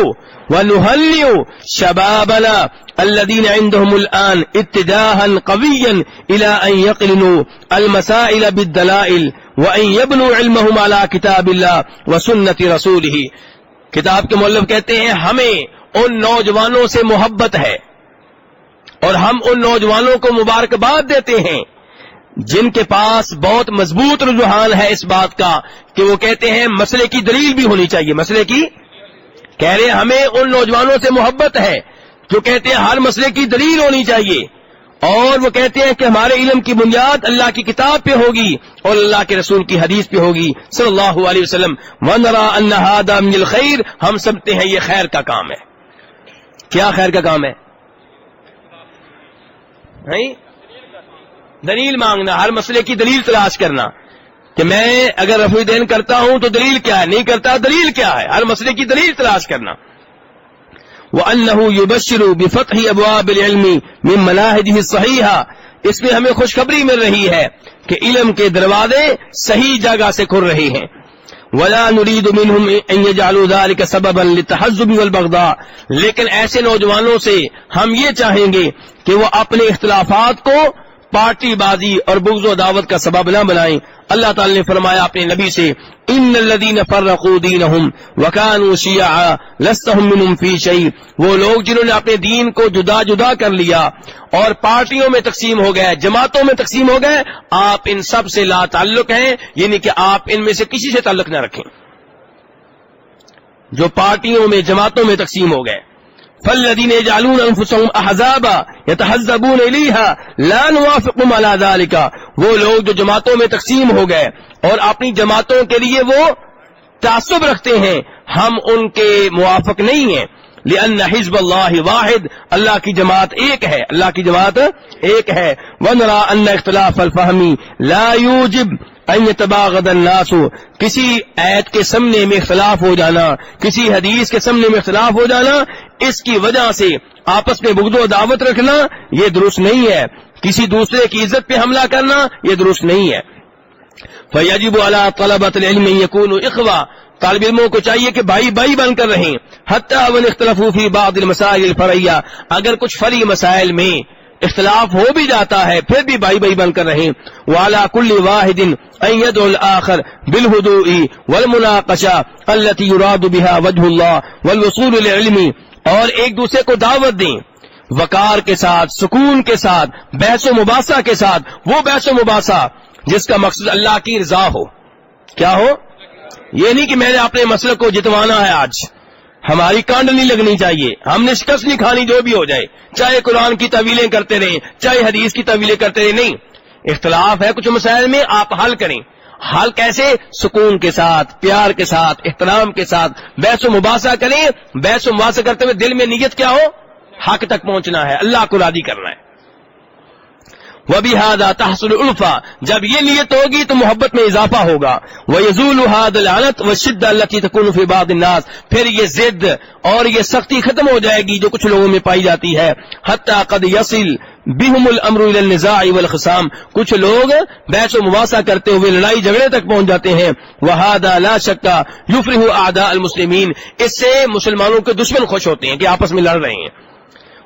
وَنُهَلِّعُ شَبَابَنَا الَّذِينَ عِنْدَهُمُ الْآنَ اتِّجَاهًا قَوِيًّا إِلَىٰ أَنْ يَقْرِنُوا الْمَسَائِلَ بِالدَّلَائِلِ وَأَنْ يَبْنُوا عِلْمَهُمْ عَلَىٰ كِتَابِ اللَّهِ وَسُنَّةِ رَسُولِهِ کتاب کے مؤلف کہتے ہیں ہمیں ان نوجوانوں سے محبت ہے اور ہم ان نوجوانوں کو مبارکباد دیتے ہیں جن کے پاس بہت مضبوط رجحان ہے اس بات کا کہ وہ کہتے ہیں مسئلے کی دلیل بھی ہونی چاہیے مسئلے کی کہہ رہے ہیں ہمیں ان نوجوانوں سے محبت ہے جو کہتے ہیں ہر مسئلے کی دلیل ہونی چاہیے اور وہ کہتے ہیں کہ ہمارے علم کی بنیاد اللہ کی کتاب پہ ہوگی اور اللہ کے رسول کی حدیث پہ ہوگی صلی اللہ علیہ وسلم. وَنَرَىٰ أَنَّ هَٰذَا مِنَ الْخَيْرِ ہم سمجھتے ہیں یہ خیر کا کام ہے. کیا خیر کا کام ہے دلیل مانگنا ہر مسئلے کی دلیل تلاش کرنا کہ میں اگر رفع دین کرتا ہوں تو دلیل کیا ہے نہیں کرتا دلیل کیا ہے ہر مسئلے کی دلیل تلاش کرنا. وَأَنَّهُ يُبَشِّرُ بِفَتْحِ أَبْوَابِ الْعِلْمِ مِنْ مَنَاهِجِهِ الصَّحِيحَةِ اس میں ہمیں خوشخبری مل رہی ہے کہ علم کے دروازے صحیح جگہ سے کھل رہے ہیں. ولا نريد منهم ان يجعلوا ذلك سببا للتحزب والبغضاء، لیکن ایسے نوجوانوں سے ہم یہ چاہیں گے کہ وہ اپنے اختلافات کو پارٹی بازی اور بغض و عداوت کا سبب نہ بنائیں. اللہ تعالی نے فرمایا اپنے نبی سے، ان الذين فرقوا دينهم وكانوا شيعا لست منهم في شيء، وہ لوگ جنہوں نے اپنے دین کو جدا جدا کر لیا اور پارٹیوں میں تقسیم ہو گئے، جماعتوں میں تقسیم ہو گئے، آپ ان سب سے لا تعلق ہیں، یعنی کہ آپ ان میں سے کسی سے تعلق نہ رکھیں جو پارٹیوں میں جماعتوں میں تقسیم ہو گئے. فالذین یجعلون انفسهم احزابا یتحزبون الیہا لا نوافقهم علی ذلک، وہ لوگ جو جماعتوں میں تقسیم ہو گئے اور اپنی جماعتوں کے لیے وہ تعصب رکھتے ہیں، ہم ان کے موافق نہیں ہیں. لأن حزب اللہ واحد، اللہ کی جماعت ایک ہے، اللہ کی جماعت ایک ہے. ونرى ان اختلاف الفہمی لا یوجب ان يتباغض الناس، کسی آیت کے سامنے میں اختلاف ہو جانا، کسی حدیث کے سامنے میں اختلاف ہو جانا، اس کی وجہ سے آپس میں بغض و عداوت رکھنا یہ درست نہیں ہے. کسی دوسرے کی عزت پہ حملہ کرنا یہ درست نہیں ہے. فیجب علی طلبۃ العلم ان یکونوا اخوہ، طالب علموں کو چاہیے کہ بھائی بھائی بن کر رہیں. حتی وان اختلفوا فی بعض المسائل الفرعیہ، اگر کچھ فرعی مسائل میں اختلاف ہو بھی جاتا ہے پھر بھی بھائی بھائی بن کر رہیں. وعلی کل واحد ان يدعو الآخر بالهدوء والمناقشہ التي يراد بها وجه اللہ والوصول للعلم، اور ایک دوسرے کو دعوت دیں وقار کے ساتھ، سکون کے ساتھ، بحث و مباحثہ کے ساتھ، وہ بحث و مباحثہ جس کا مقصد اللہ کی رضا ہو. کیا ہو؟ یہ نہیں کہ میں نے اپنے مسئلے کو جتوانا ہے، آج ہماری کانڈ نہیں لگنی چاہیے، ہم نے شکست نہیں کھانی جو بھی ہو جائے، چاہے قرآن کی تعویلیں کرتے رہیں، چاہے حدیث کی تعویلیں کرتے رہیں. نہیں، اختلاف ہے کچھ مسائل میں، آپ حل کریں. حل کیسے؟ سکون کے ساتھ، پیار کے ساتھ، احترام کے ساتھ بحث و مباحثہ کریں. بحث و مباحثہ کرتے ہوئے دل میں نیت کیا ہو؟ حق تک پہنچنا ہے، اللہ کو راضی کرنا ہے. وَبِهَذَا تَحْصُلُ الْأُلْفَةُ، جب یہ نیت ہوگی تو محبت میں اضافہ ہوگا. وَيَزُولُ هَذَا الْعَنَتُ وَالشِّدَّةُ الَّتِي تَكُونُ فِي بَعْضِ النَّاسِ، پھر یہ ضد اور یہ سختی ختم ہو جائے گی جو کچھ لوگوں میں پائی جاتی ہے. حَتَّى قَدْ يَصِلُ بِهُمُ الْأَمْرُ إِلَى النِّزَاعِ وَالْخِصَامِ، کچھ لوگ بحث و مباحثہ کرتے ہوئے لڑائی جھگڑے تک پہنچ جاتے ہیں. وَهَذَا لَا شَكَّ يُفْرِحُ أَعْدَاءَ الْمُسْلِمِينَ، اس سے مسلمانوں کے دشمن خوش ہوتے ہیں کہ آپس میں لڑ رہے ہیں.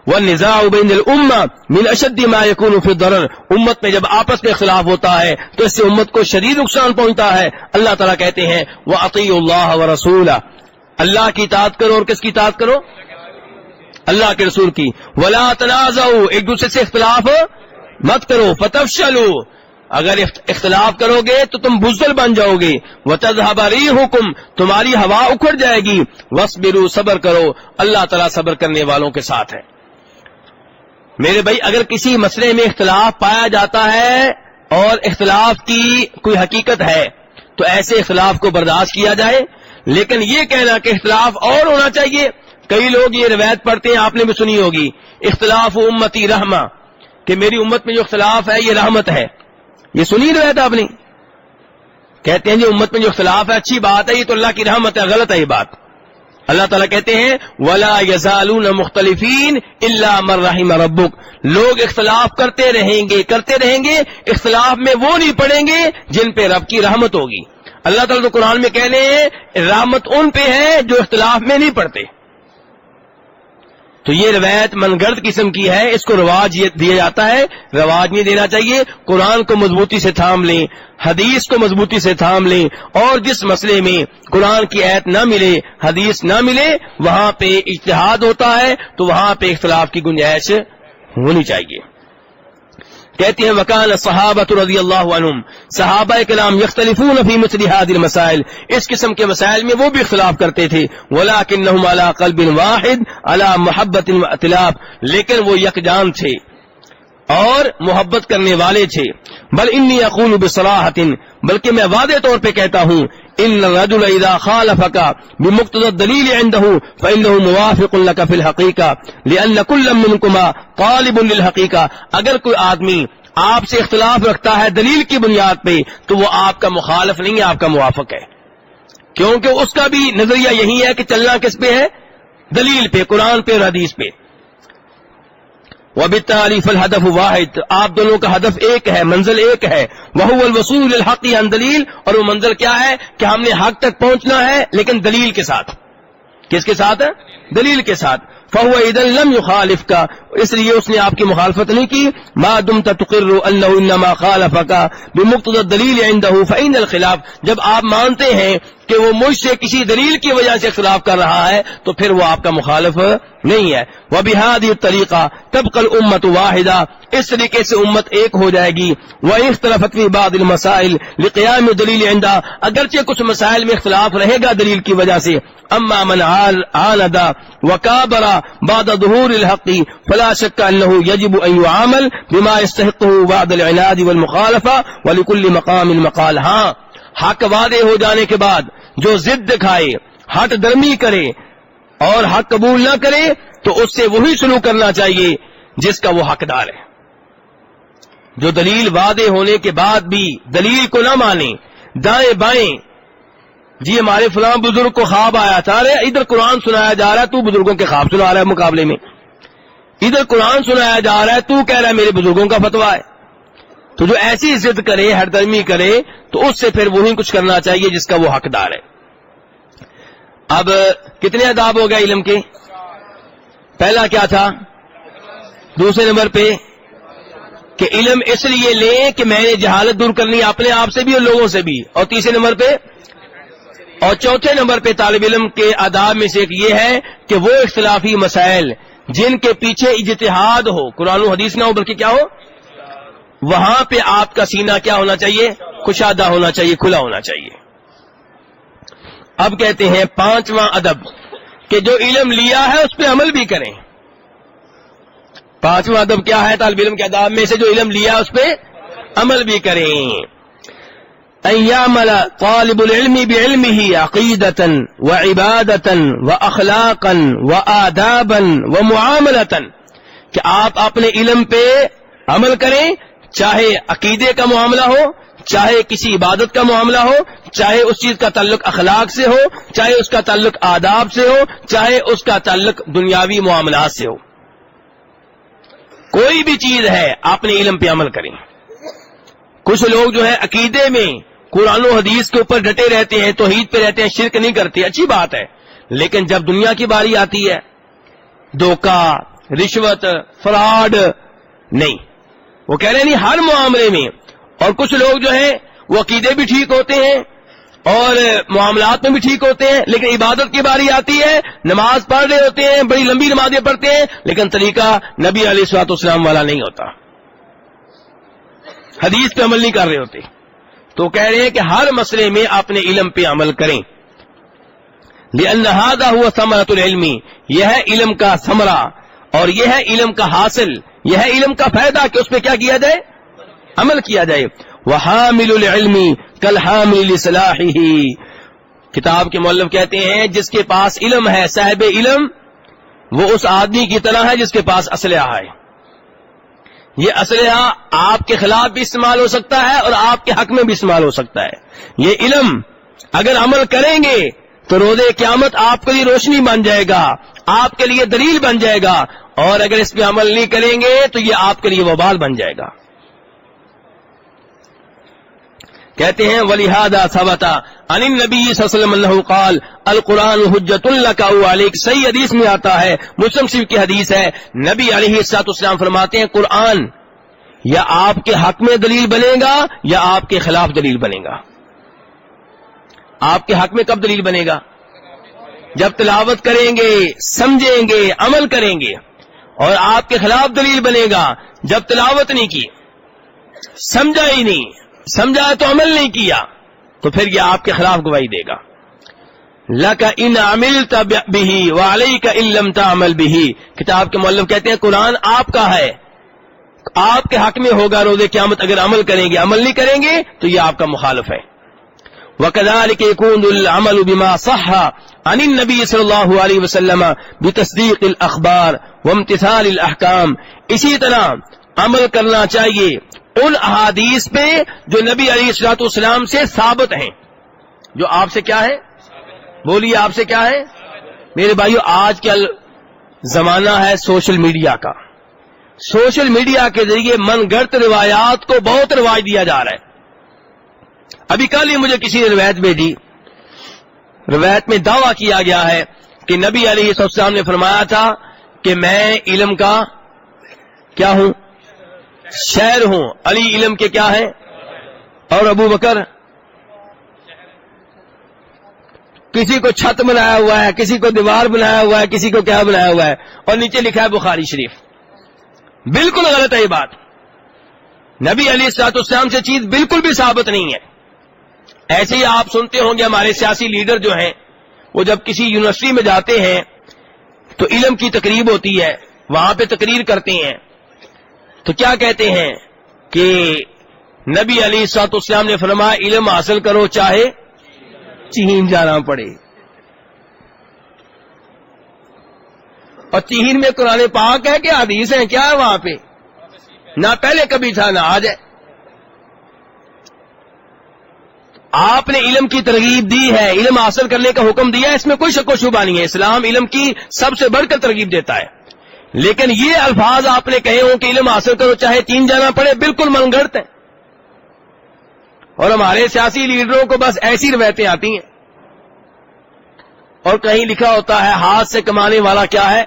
والنزاع بین الامہ من اشد ما یکون فی الضرر، امت میں جب آپس میں اختلاف ہوتا ہے تو اس سے امت کو شدید نقصان پہنچتا ہے. اللہ تعالیٰ کہتے ہیں وَأَطِیعُوا اللَّهَ وَرَسُولَهُ، اللہ کی اطاعت کرو، اور کس کی اطاعت کرو؟ اللہ کے رسول کی. وَلَا تَنَازَعُوا، ایک دوسرے سے اختلاف مت کرو. فَتَفْشَلُوا، اگر اختلاف کرو گے تو تم بزدل بن جاؤ گے. وَتَذْهَبَ رِيحُكُمْ، تمہاری ہوا اکھڑ جائے گی. وَاصْبِرُوا، صبر کرو، اللہ تعالیٰ صبر کرنے والوں کے ساتھ ہے. میرے بھائی، اگر کسی مسئلے میں اختلاف پایا جاتا ہے اور اختلاف کی کوئی حقیقت ہے تو ایسے اختلاف کو برداشت کیا جائے. لیکن یہ کہنا کہ اختلاف اور ہونا چاہیے، کئی لوگ یہ روایت پڑھتے ہیں، آپ نے بھی سنی ہوگی، اختلاف امتی رحمہ، کہ میری امت میں جو اختلاف ہے یہ رحمت ہے. یہ سنی روایت آپ نے؟ کہتے ہیں جی امت میں جو اختلاف ہے اچھی بات ہے، یہ تو اللہ کی رحمت ہے. غلط ہے یہ بات. اللہ تعالیٰ کہتے ہیں وَلَا يَزَالُونَ مُخْتَلِفِينَ إِلَّا مَن رَّحِمَ رَبُّكَ، لوگ اختلاف کرتے رہیں گے، اختلاف میں وہ نہیں پڑیں گے جن پہ رب کی رحمت ہوگی. اللہ تعالیٰ تو قرآن میں کہہ رہے ہیں رحمت ان پہ ہے جو اختلاف میں نہیں پڑتے. تو یہ روایت من گرد قسم کی ہے، اس کو رواج دیا جاتا ہے، رواج نہیں دینا چاہیے. قرآن کو مضبوطی سے تھام لیں، حدیث کو مضبوطی سے تھام لیں، اور جس مسئلے میں قرآن کی آیت نہ ملے، حدیث نہ ملے، وہاں پہ اجتہاد ہوتا ہے تو وہاں پہ اختلاف کی گنجائش ہونی چاہیے. کہتے ہیں وکان الصحابۃ رضی اللہ عنہم، صحابہ کرام یختلفون فی مثل هذه المسائل، اس قسم کے مسائل میں وہ بھی اختلاف کرتے تھے. ولکنہم علی قلب واحد علی محبت وائتلاف، لیکن وہ یکجان تھے اور محبت کرنے والے تھے. بل انی اقول بصراحۃ، بلکہ میں واضح طور پہ کہتا ہوں ان الرجل اذا خالفك بمقتضى الدليل عنده فانه موافق لك في الحقيقه لان كل منكما طالب للحقيقه، اگر کوئی آدمی آپ سے اختلاف رکھتا ہے دلیل کی بنیاد پہ تو وہ آپ کا مخالف نہیں ہے، آپ کا موافق ہے، کیونکہ اس کا بھی نظریہ یہی ہے کہ چلنا کس پہ ہے؟ دلیل پہ، قرآن پہ اور حدیث پہ. وبالتالي فالهدف واحد، آپ دونوں کا ہدف ایک ہے، منزل ایک ہے، وهو الوصول للحق عن دلیل، اور وہ منزل کیا ہے کہ ہم نے حق تک پہنچنا ہے لیکن دلیل کے ساتھ. کس کے ساتھ؟ دلیل کے ساتھ. فهو اذا لم يخالفك، اس لیے اس نے آپ کی مخالفت نہیں کی. ما دمت تقر انه انما خالفك بمقتضى الدليل عنده فان الخلاف، جب آپ مانتے ہیں کہ وہ مجھ سے کسی دلیل کی وجہ سے اختلاف کر رہا ہے تو پھر وہ آپ کا مخالف نہیں ہے. وبهذه الطریقہ تبقى الامة واحدہ، اس طریقے سے امت ایک ہو جائے گی. واختلفت في بعض المسائل لقيام الدلیل عندها، اگرچہ کچھ مسائل میں اختلاف رہے گا دلیل کی وجہ سے. اما من عاند وكابر بعد ظهور الحق فلا شك انه يجب ان يعامل بما يستحقه بعد العناد والمخالفه ولكل مقام مقال. ہاں، حق واضح ہو جانے کے بعد جو ضد دکھائے، ہٹ درمی کرے اور حق قبول نہ کرے تو اس سے وہی سلوک کرنا چاہیے جس کا وہ حقدار ہے. جو دلیل واضح ہونے کے بعد بھی دلیل کو نہ مانے، دائیں بائیں، جی ہمارے فلاں بزرگ کو خواب آیا تھا، ارے ادھر قرآن سنایا جا رہا ہے تو بزرگوں کے خواب سنا رہا ہے مقابلے میں، ادھر قرآن سنایا جا رہا ہے تو کہہ رہا ہے میرے بزرگوں کا فتویٰ ہے. تو جو ایسی ضد کرے، ہر درمی کرے، تو اس سے پھر وہی کچھ کرنا چاہیے جس کا وہ حقدار ہے. اب کتنے آداب ہو گئے علم کے؟ پہلا کیا تھا؟ دوسرے نمبر پہ کہ علم اس لیے لیں کہ میں نے جہالت دور کرنی ہے اپنے آپ سے بھی اور لوگوں سے بھی، اور تیسرے نمبر پہ اور چوتھے نمبر پہ طالب علم کے آداب میں سے ایک یہ ہے کہ وہ اختلافی مسائل جن کے پیچھے اجتہاد ہو، قرآن و حدیث نہ ہو بلکہ کیا ہو، وہاں پہ آپ کا سینہ کیا ہونا چاہیے؟ کشادہ ہونا چاہیے، کھلا ہونا چاہیے. اب کہتے ہیں پانچواں ادب کہ جو علم لیا ہے اس پہ عمل بھی کریں. پانچواں ادب کیا ہے طالب علم کے آداب میں سے؟ جو علم لیا اس پہ عمل بھی کریں. ان يعمل طالب العلم بعلمه عقیدة وعبادة واخلاقا وآدابا ومعاملة، کہ آپ اپنے علم پہ عمل کریں، چاہے عقیدے کا معاملہ ہو، چاہے کسی عبادت کا معاملہ ہو، چاہے اس چیز کا تعلق اخلاق سے ہو، چاہے اس کا تعلق آداب سے ہو، چاہے اس کا تعلق دنیاوی معاملات سے ہو. کوئی بھی چیز ہے اپنے علم پہ عمل کریں. کچھ لوگ جو ہے عقیدے میں قرآن و حدیث کے اوپر ڈٹے رہتے ہیں، توحید پہ رہتے ہیں، شرک نہیں کرتے، اچھی بات ہے، لیکن جب دنیا کی باری آتی ہے، دھوکہ، رشوت، فراڈ، نہیں، وہ کہہ رہے نہیں ہر معاملے میں. اور کچھ لوگ جو ہیں وہ عقیدے بھی ٹھیک ہوتے ہیں اور معاملات میں بھی ٹھیک ہوتے ہیں، لیکن عبادت کی باری آتی ہے، نماز پڑھ رہے ہوتے ہیں، بڑی لمبی نمازیں پڑھتے ہیں، لیکن طریقہ نبی علیہ الصلوۃ والسلام والا نہیں ہوتا، حدیث پہ عمل نہیں کر رہے ہوتے. تو کہہ رہے ہیں کہ ہر مسئلے میں اپنے علم پہ عمل کریں. لأن هذا هو ثمرۃ العلم، یہ ہے علم کا ثمرہ اور یہ ہے علم کا حاصل، یہ ہے علم کا فائدہ کہ اس پہ کیا کیا جائے؟ عمل کیا جائے. وحامل العلم کالحامل لسلاحہ، کتاب کے مؤلف کہتے ہیں جس کے پاس علم ہے، صاحب علم، وہ اس آدمی کی طرح ہے جس کے پاس اسلحہ ہے. یہ اسلحہ آپ کے خلاف بھی استعمال ہو سکتا ہے اور آپ کے حق میں بھی استعمال ہو سکتا ہے. یہ علم اگر عمل کریں گے تو روز قیامت آپ کے لیے روشنی بن جائے گا، آپ کے لیے دلیل بن جائے گا، اور اگر اس پہ عمل نہیں کریں گے تو یہ آپ کے لیے وبال بن جائے گا. کہتے ہیں وَلِهَذَا ثَبَتَ عَنِ النَّبِيِّ صلی اللہ علیہ وسلم انه قال القرآن حجۃ لک او علیک. صحیح حدیث میں آتا ہے، مسلم شریف کی حدیث ہے، نبی علیہ الصلوۃ والسلام فرماتے ہیں قرآن یا آپ کے حق میں دلیل بنے گا یا آپ کے خلاف دلیل بنے گا. آپ کے حق میں کب دلیل بنے گا؟ جب تلاوت کریں گے، سمجھیں گے، عمل کریں گے. اور آپ کے خلاف دلیل بنے گا جب تلاوت نہیں کی، سمجھا ہی نہیں، سمجھا تو عمل نہیں کیا، تو پھر یہ آپ کے خلاف گواہی دے گا. لَكَ إِنْ عَمِلْتَ بِهِ وَعَلَيْكَ إِن لَّمْ تَعْمَلْ بِهِ. کتاب کے مؤلف کہتے ہیں قرآن آپ کا ہے، آپ کے حق میں ہوگا روز قیامت اگر عمل کریں گے، عمل نہیں کریں گے تو یہ آپ کا مخالف ہے. وَكَذَلِكَ يَكُونُ الْعَمَلُ بِمَا صَحَّ عَنِ النَّبِيِّ صلی اللہ علیہ وسلم بِتَصْدِيقِ الْأَخْبَارِ وَامْتِثَالِ الْأَحْكَامِ. اسی طرح عمل کرنا چاہیے ان احادیث پہ جو نبی علیہ الصلوۃ والسلام سے ثابت ہیں، جو آپ سے کیا ہے؟ بولیے آپ سے کیا ہے؟ میرے بھائیو، آج کل زمانہ ہے سوشل میڈیا کا. سوشل میڈیا کے ذریعے من گھڑت روایات کو بہت رواج دیا جا رہا ہے. ابھی کل ہی مجھے کسی نے روایت بھیجی. روایت میں دعویٰ کیا گیا ہے کہ نبی علیہ السلام نے فرمایا تھا کہ میں علم کا کیا ہوں؟ شہر ہوں. علی علم کے کیا ہیں؟ اور ابو بکر کسی کو چھت بنایا ہوا ہے, کسی کو دیوار بنایا ہوا ہے, کسی کو کیا بنایا ہوا ہے, اور نیچے لکھا ہے بخاری شریف. بالکل غلط ہے یہ بات. نبی علیہ السلام سے چیز بالکل بھی ثابت نہیں ہے. ایسے ہی آپ سنتے ہوں گے ہمارے سیاسی لیڈر جو ہیں وہ جب کسی یونیورسٹی میں جاتے ہیں تو علم کی تقریب ہوتی ہے, وہاں پہ تقریر کرتے ہیں تو کیا کہتے ہیں کہ نبی علیہ السلام نے فرمایا علم حاصل کرو چاہے چین جانا پڑے. اور چین میں قرآن پاک ہے کہ حدیث ہیں؟ کیا ہے وہاں پہ؟ نہ پہلے کبھی تھا نہ آج ہے. آپ نے علم کی ترغیب دی ہے, علم حاصل کرنے کا حکم دیا ہے, اس میں کوئی شک و شبہ نہیں ہے. اسلام علم کی سب سے بڑھ کر ترغیب دیتا ہے. لیکن یہ الفاظ آپ نے کہے ہوں کہ علم حاصل کرو چاہے چین جانا پڑے, بالکل من گھڑت ہیں. اور ہمارے سیاسی لیڈروں کو بس ایسی روایتیں آتی ہیں. اور کہیں لکھا ہوتا ہے ہاتھ سے کمانے والا کیا ہے؟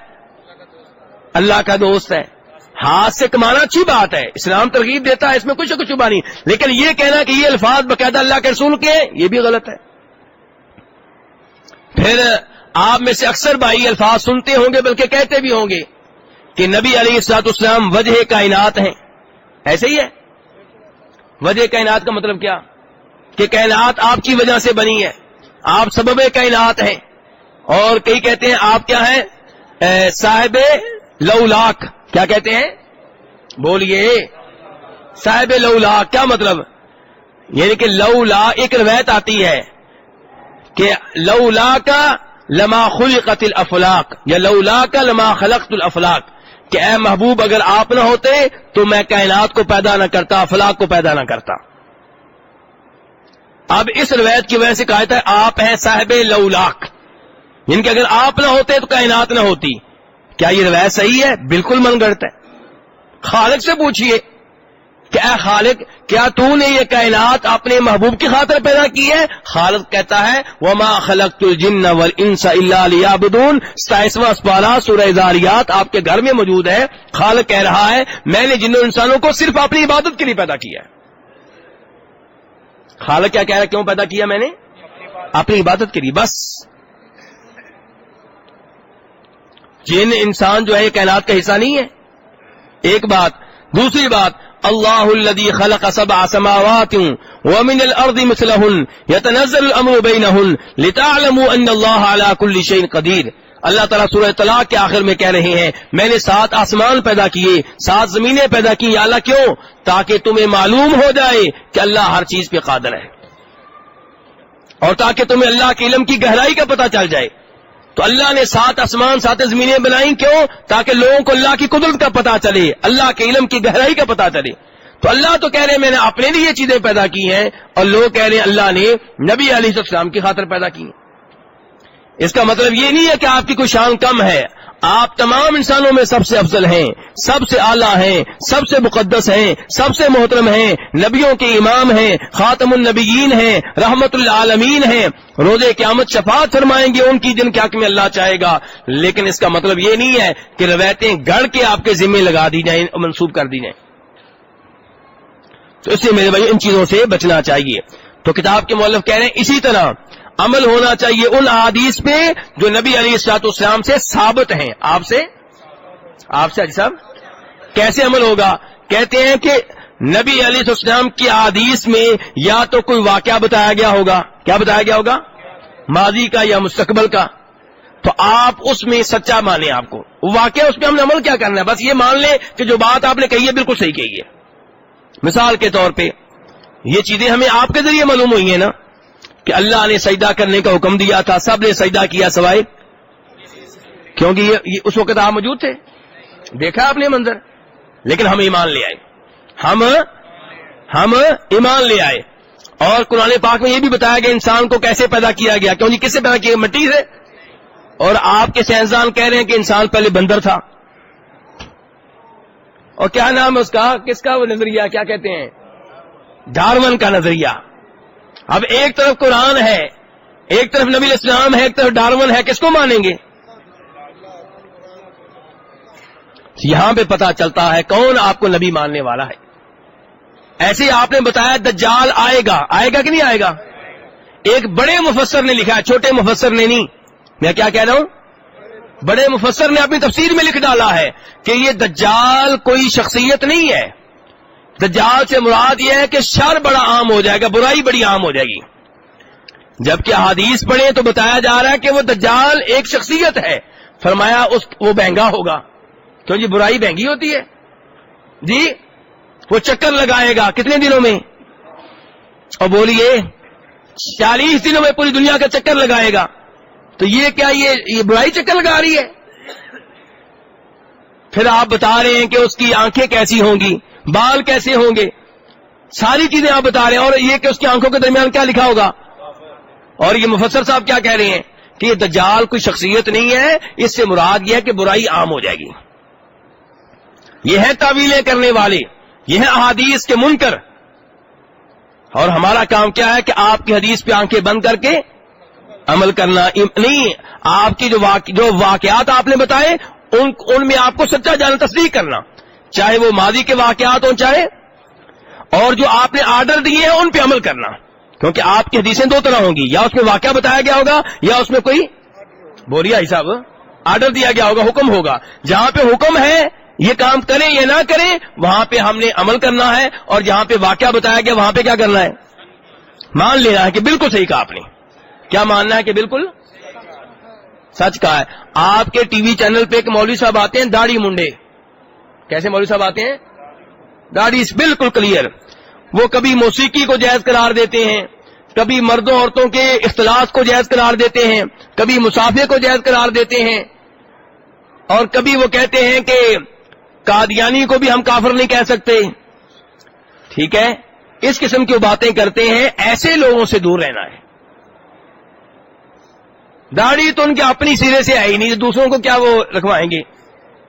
اللہ کا دوست ہے. ہاتھ سے کمانا اچھی بات ہے, اسلام ترغیب دیتا ہے, اس میں کچھ شبہ نہیں. لیکن یہ کہنا کہ یہ الفاظ باقاعدہ اللہ کے رسول کے ہیں, یہ بھی غلط ہے. پھر آپ میں سے اکثر بھائی الفاظ سنتے ہوں گے بلکہ کہتے بھی ہوں گے کہ نبی علیہ السلام وجہ کائنات ہیں. ایسے ہی ہے؟ وجہ کائنات کا مطلب کیا؟ کہ کائنات آپ کی وجہ سے بنی ہے, آپ سبب کائنات ہیں. اور کئی کہتے ہیں آپ کیا ہیں؟ صاحب لولاک. کیا کہتے ہیں؟ بولیے. صاحب لولاک کیا مطلب؟ یعنی کہ لولا, ایک روایت آتی ہے کہ لولا کا لما خلقت الافلاق, یا لولا کا لما خلقت الافلاق, کہ اے محبوب اگر آپ نہ ہوتے تو میں کائنات کو پیدا نہ کرتا, افلاق کو پیدا نہ کرتا. اب اس روایت کی وجہ سے کہا جاتا ہے آپ ہیں صاحب لولاک, یعنی کہ اگر آپ نہ ہوتے تو کائنات نہ ہوتی. کیا یہ روایت صحیح ہے؟ بالکل من گھڑت ہے. خالق سے پوچھئے کہ اے خالق کیا تو نے یہ کائنات اپنے محبوب کی خاطر پیدا کی ہے؟ خالق کہتا ہے وما خلقت الجن والانس الا لیعبدون. 27واں سپارہ سورہ ذاریات آپ کے گھر میں موجود ہے. خالق کہہ رہا ہے میں نے جنوں انسانوں کو صرف اپنی عبادت کے لیے پیدا کیا ہے. خالق کیا کہہ رہا ہے؟ کیوں پیدا کیا میں نے؟ اپنی عبادت کے لیے بس. جن انسان جو ہے کائنات کا حصہ نہیں ہے, ایک بات. دوسری بات, اللہ الذی خلق 7 سماوات ومن الارض مثلہن یتنزل الامر بینہن لتعلموا ان اللہ علی کل شیء قدیر. اللہ تعالیٰ سورہ طلاق کے آخر میں کہہ رہے ہیں میں نے 7 آسمان پیدا کیے, 7 زمینیں پیدا کی. یا اللہ کیوں؟ تاکہ تمہیں معلوم ہو جائے کہ اللہ ہر چیز پہ قادر ہے, اور تاکہ تمہیں اللہ کے علم کی گہرائی کا پتہ چل جائے. تو اللہ نے 7 آسمان 7 زمینیں بنائیں, کیوں؟ تاکہ لوگوں کو اللہ کی قدرت کا پتہ چلے, اللہ کے علم کی گہرائی کا پتہ چلے. تو اللہ تو کہہ رہے ہیں میں نے اپنے لیے یہ چیزیں پیدا کی ہیں, اور لوگ کہہ رہے ہیں اللہ نے نبی علیہ السلام کی خاطر پیدا کی ہیں. اس کا مطلب یہ نہیں ہے کہ آپ کی کوئی شان کم ہے. آپ تمام انسانوں میں سب سے افضل ہیں, سب سے اعلیٰ ہیں, سب سے مقدس ہیں, سب سے محترم ہیں, نبیوں کے امام ہیں, خاتم النبیین ہیں, رحمت للعالمین ہیں. روز قیامت شفاعت فرمائیں گے ان کی جن کے حق میں اللہ چاہے گا. لیکن اس کا مطلب یہ نہیں ہے کہ روایتیں گڑھ کے آپ کے ذمہ لگا دی جائیں, منسوب کر دی جائیں. تو اس لیے میرے بھائی ان چیزوں سے بچنا چاہیے. تو کتاب کے مؤلف کہہ رہے ہیں اسی طرح عمل ہونا چاہیے ان احادیث پہ جو نبی علیہ السلام سے ثابت ہیں. آپ سے حاجی صاحب کیسے عمل ہوگا؟ کہتے ہیں کہ نبی علیہ السلام کی احادیث میں یا تو کوئی واقعہ بتایا گیا ہوگا. کیا بتایا گیا ہوگا؟ ماضی کا یا مستقبل کا. تو آپ اس میں سچا مانیں. آپ کو واقعہ اس پہ ہم نے عمل کیا کرنا ہے؟ بس یہ مان لیں کہ جو بات آپ نے کہی ہے بالکل صحیح کہی ہے. مثال کے طور پہ یہ چیزیں ہمیں آپ کے ذریعے معلوم ہوئی ہیں نا کہ اللہ نے سجدہ کرنے کا حکم دیا تھا, سب نے سجدہ کیا سوائے, کیونکہ یہ اس وقت آپ موجود تھے, دیکھا آپ نے منظر. لیکن ہم ایمان لے آئے, ہم ایمان لے آئے. اور قرآن پاک میں یہ بھی بتایا گیا انسان کو کیسے پیدا کیا گیا. کیوں جی کس سے پیدا کیا؟ مٹی سے. اور آپ کے سائنسدان کہہ رہے ہیں کہ انسان پہلے بندر تھا. اور کیا نام ہے اس کا, کس کا وہ نظریہ, کیا کہتے ہیں, ڈارون کا نظریہ. اب ایک طرف قرآن ہے, ایک طرف نبی الاسلام ہے, ایک طرف ڈارون ہے, کس کو مانیں گے؟ یہاں پہ پتا چلتا ہے کون آپ کو نبی ماننے والا ہے. ایسے ہی آپ نے بتایا دجال آئے گا, آئے گا کہ نہیں آئے گا؟ ایک بڑے مفسر نے لکھا ہے, چھوٹے مفسر نے نہیں. میں کیا کہہ رہا ہوں, بڑے مفسر نے اپنی تفسیر میں لکھ ڈالا ہے کہ یہ دجال کوئی شخصیت نہیں ہے. دجال سے مراد یہ ہے کہ شر بڑا عام ہو جائے گا, برائی بڑی عام ہو جائے گی. جبکہ احادیث پڑھیں تو بتایا جا رہا ہے کہ وہ دجال ایک شخصیت ہے. فرمایا وہ بہنگا ہوگا. کیوں جی, برائی بہنگی ہوتی ہے جی. وہ چکر لگائے گا کتنے دنوں میں, اور بولیے 40 دنوں میں پوری دنیا کا چکر لگائے گا. تو یہ کیا یہ برائی چکر لگا رہی ہے؟ پھر آپ بتا رہے ہیں کہ اس کی آنکھیں کیسی ہوں گی, بال کیسے ہوں گے, ساری چیزیں آپ بتا رہے ہیں. اور یہ کہ اس کی آنکھوں کے درمیان کیا لکھا ہوگا. اور یہ مفسر صاحب کیا کہہ رہے ہیں کہ یہ دجال کوئی شخصیت نہیں ہے, اس سے مراد یہ ہے کہ برائی عام ہو جائے گی. یہ ہے تعویلیں کرنے والے, یہ ہے احادیث کے منکر. اور ہمارا کام کیا ہے کہ آپ کی حدیث پہ آنکھیں بند کر کے عمل کرنا نہیں. آپ کی جو واقعات آپ نے بتائے ان میں آپ کو سچا جانا, تصدیق کرنا, چاہے وہ ماضی کے واقعات ہوں چاہے, اور جو آپ نے آرڈر دیے ہیں ان پہ عمل کرنا. کیونکہ آپ کی حدیثیں دو طرح ہوں گی, یا اس میں واقعہ بتایا گیا ہوگا یا اس میں کوئی بوریا حساب آرڈر دیا گیا ہوگا, حکم ہوگا. جہاں پہ حکم ہے یہ کام کریں یا نہ کریں وہاں پہ ہم نے عمل کرنا ہے, اور جہاں پہ واقعہ بتایا گیا وہاں پہ کیا کرنا ہے, مان لینا ہے کہ بالکل صحیح کہا آپ نے. کیا ماننا ہے کہ بالکل سچ کہا ہے. آپ کے ٹی وی چینل پہ ایک مولوی صاحب آتے ہیں داڑھی منڈے. کیسے مولوی صاحب آتے ہیں؟ داڑھی بالکل کلیئر. وہ کبھی موسیقی کو جائز قرار دیتے ہیں, کبھی مردوں عورتوں کے اختلاط کو جائز قرار دیتے ہیں, کبھی مسافے کو جائز قرار دیتے ہیں, اور کبھی وہ کہتے ہیں کہ قادیانی کو بھی ہم کافر نہیں کہہ سکتے. ٹھیک ہے, اس قسم کی باتیں کرتے ہیں. ایسے لوگوں سے دور رہنا ہے. داڑھی تو ان کے اپنی سرے سے آئی نہیں, دوسروں کو کیا وہ رکھوائیں گے.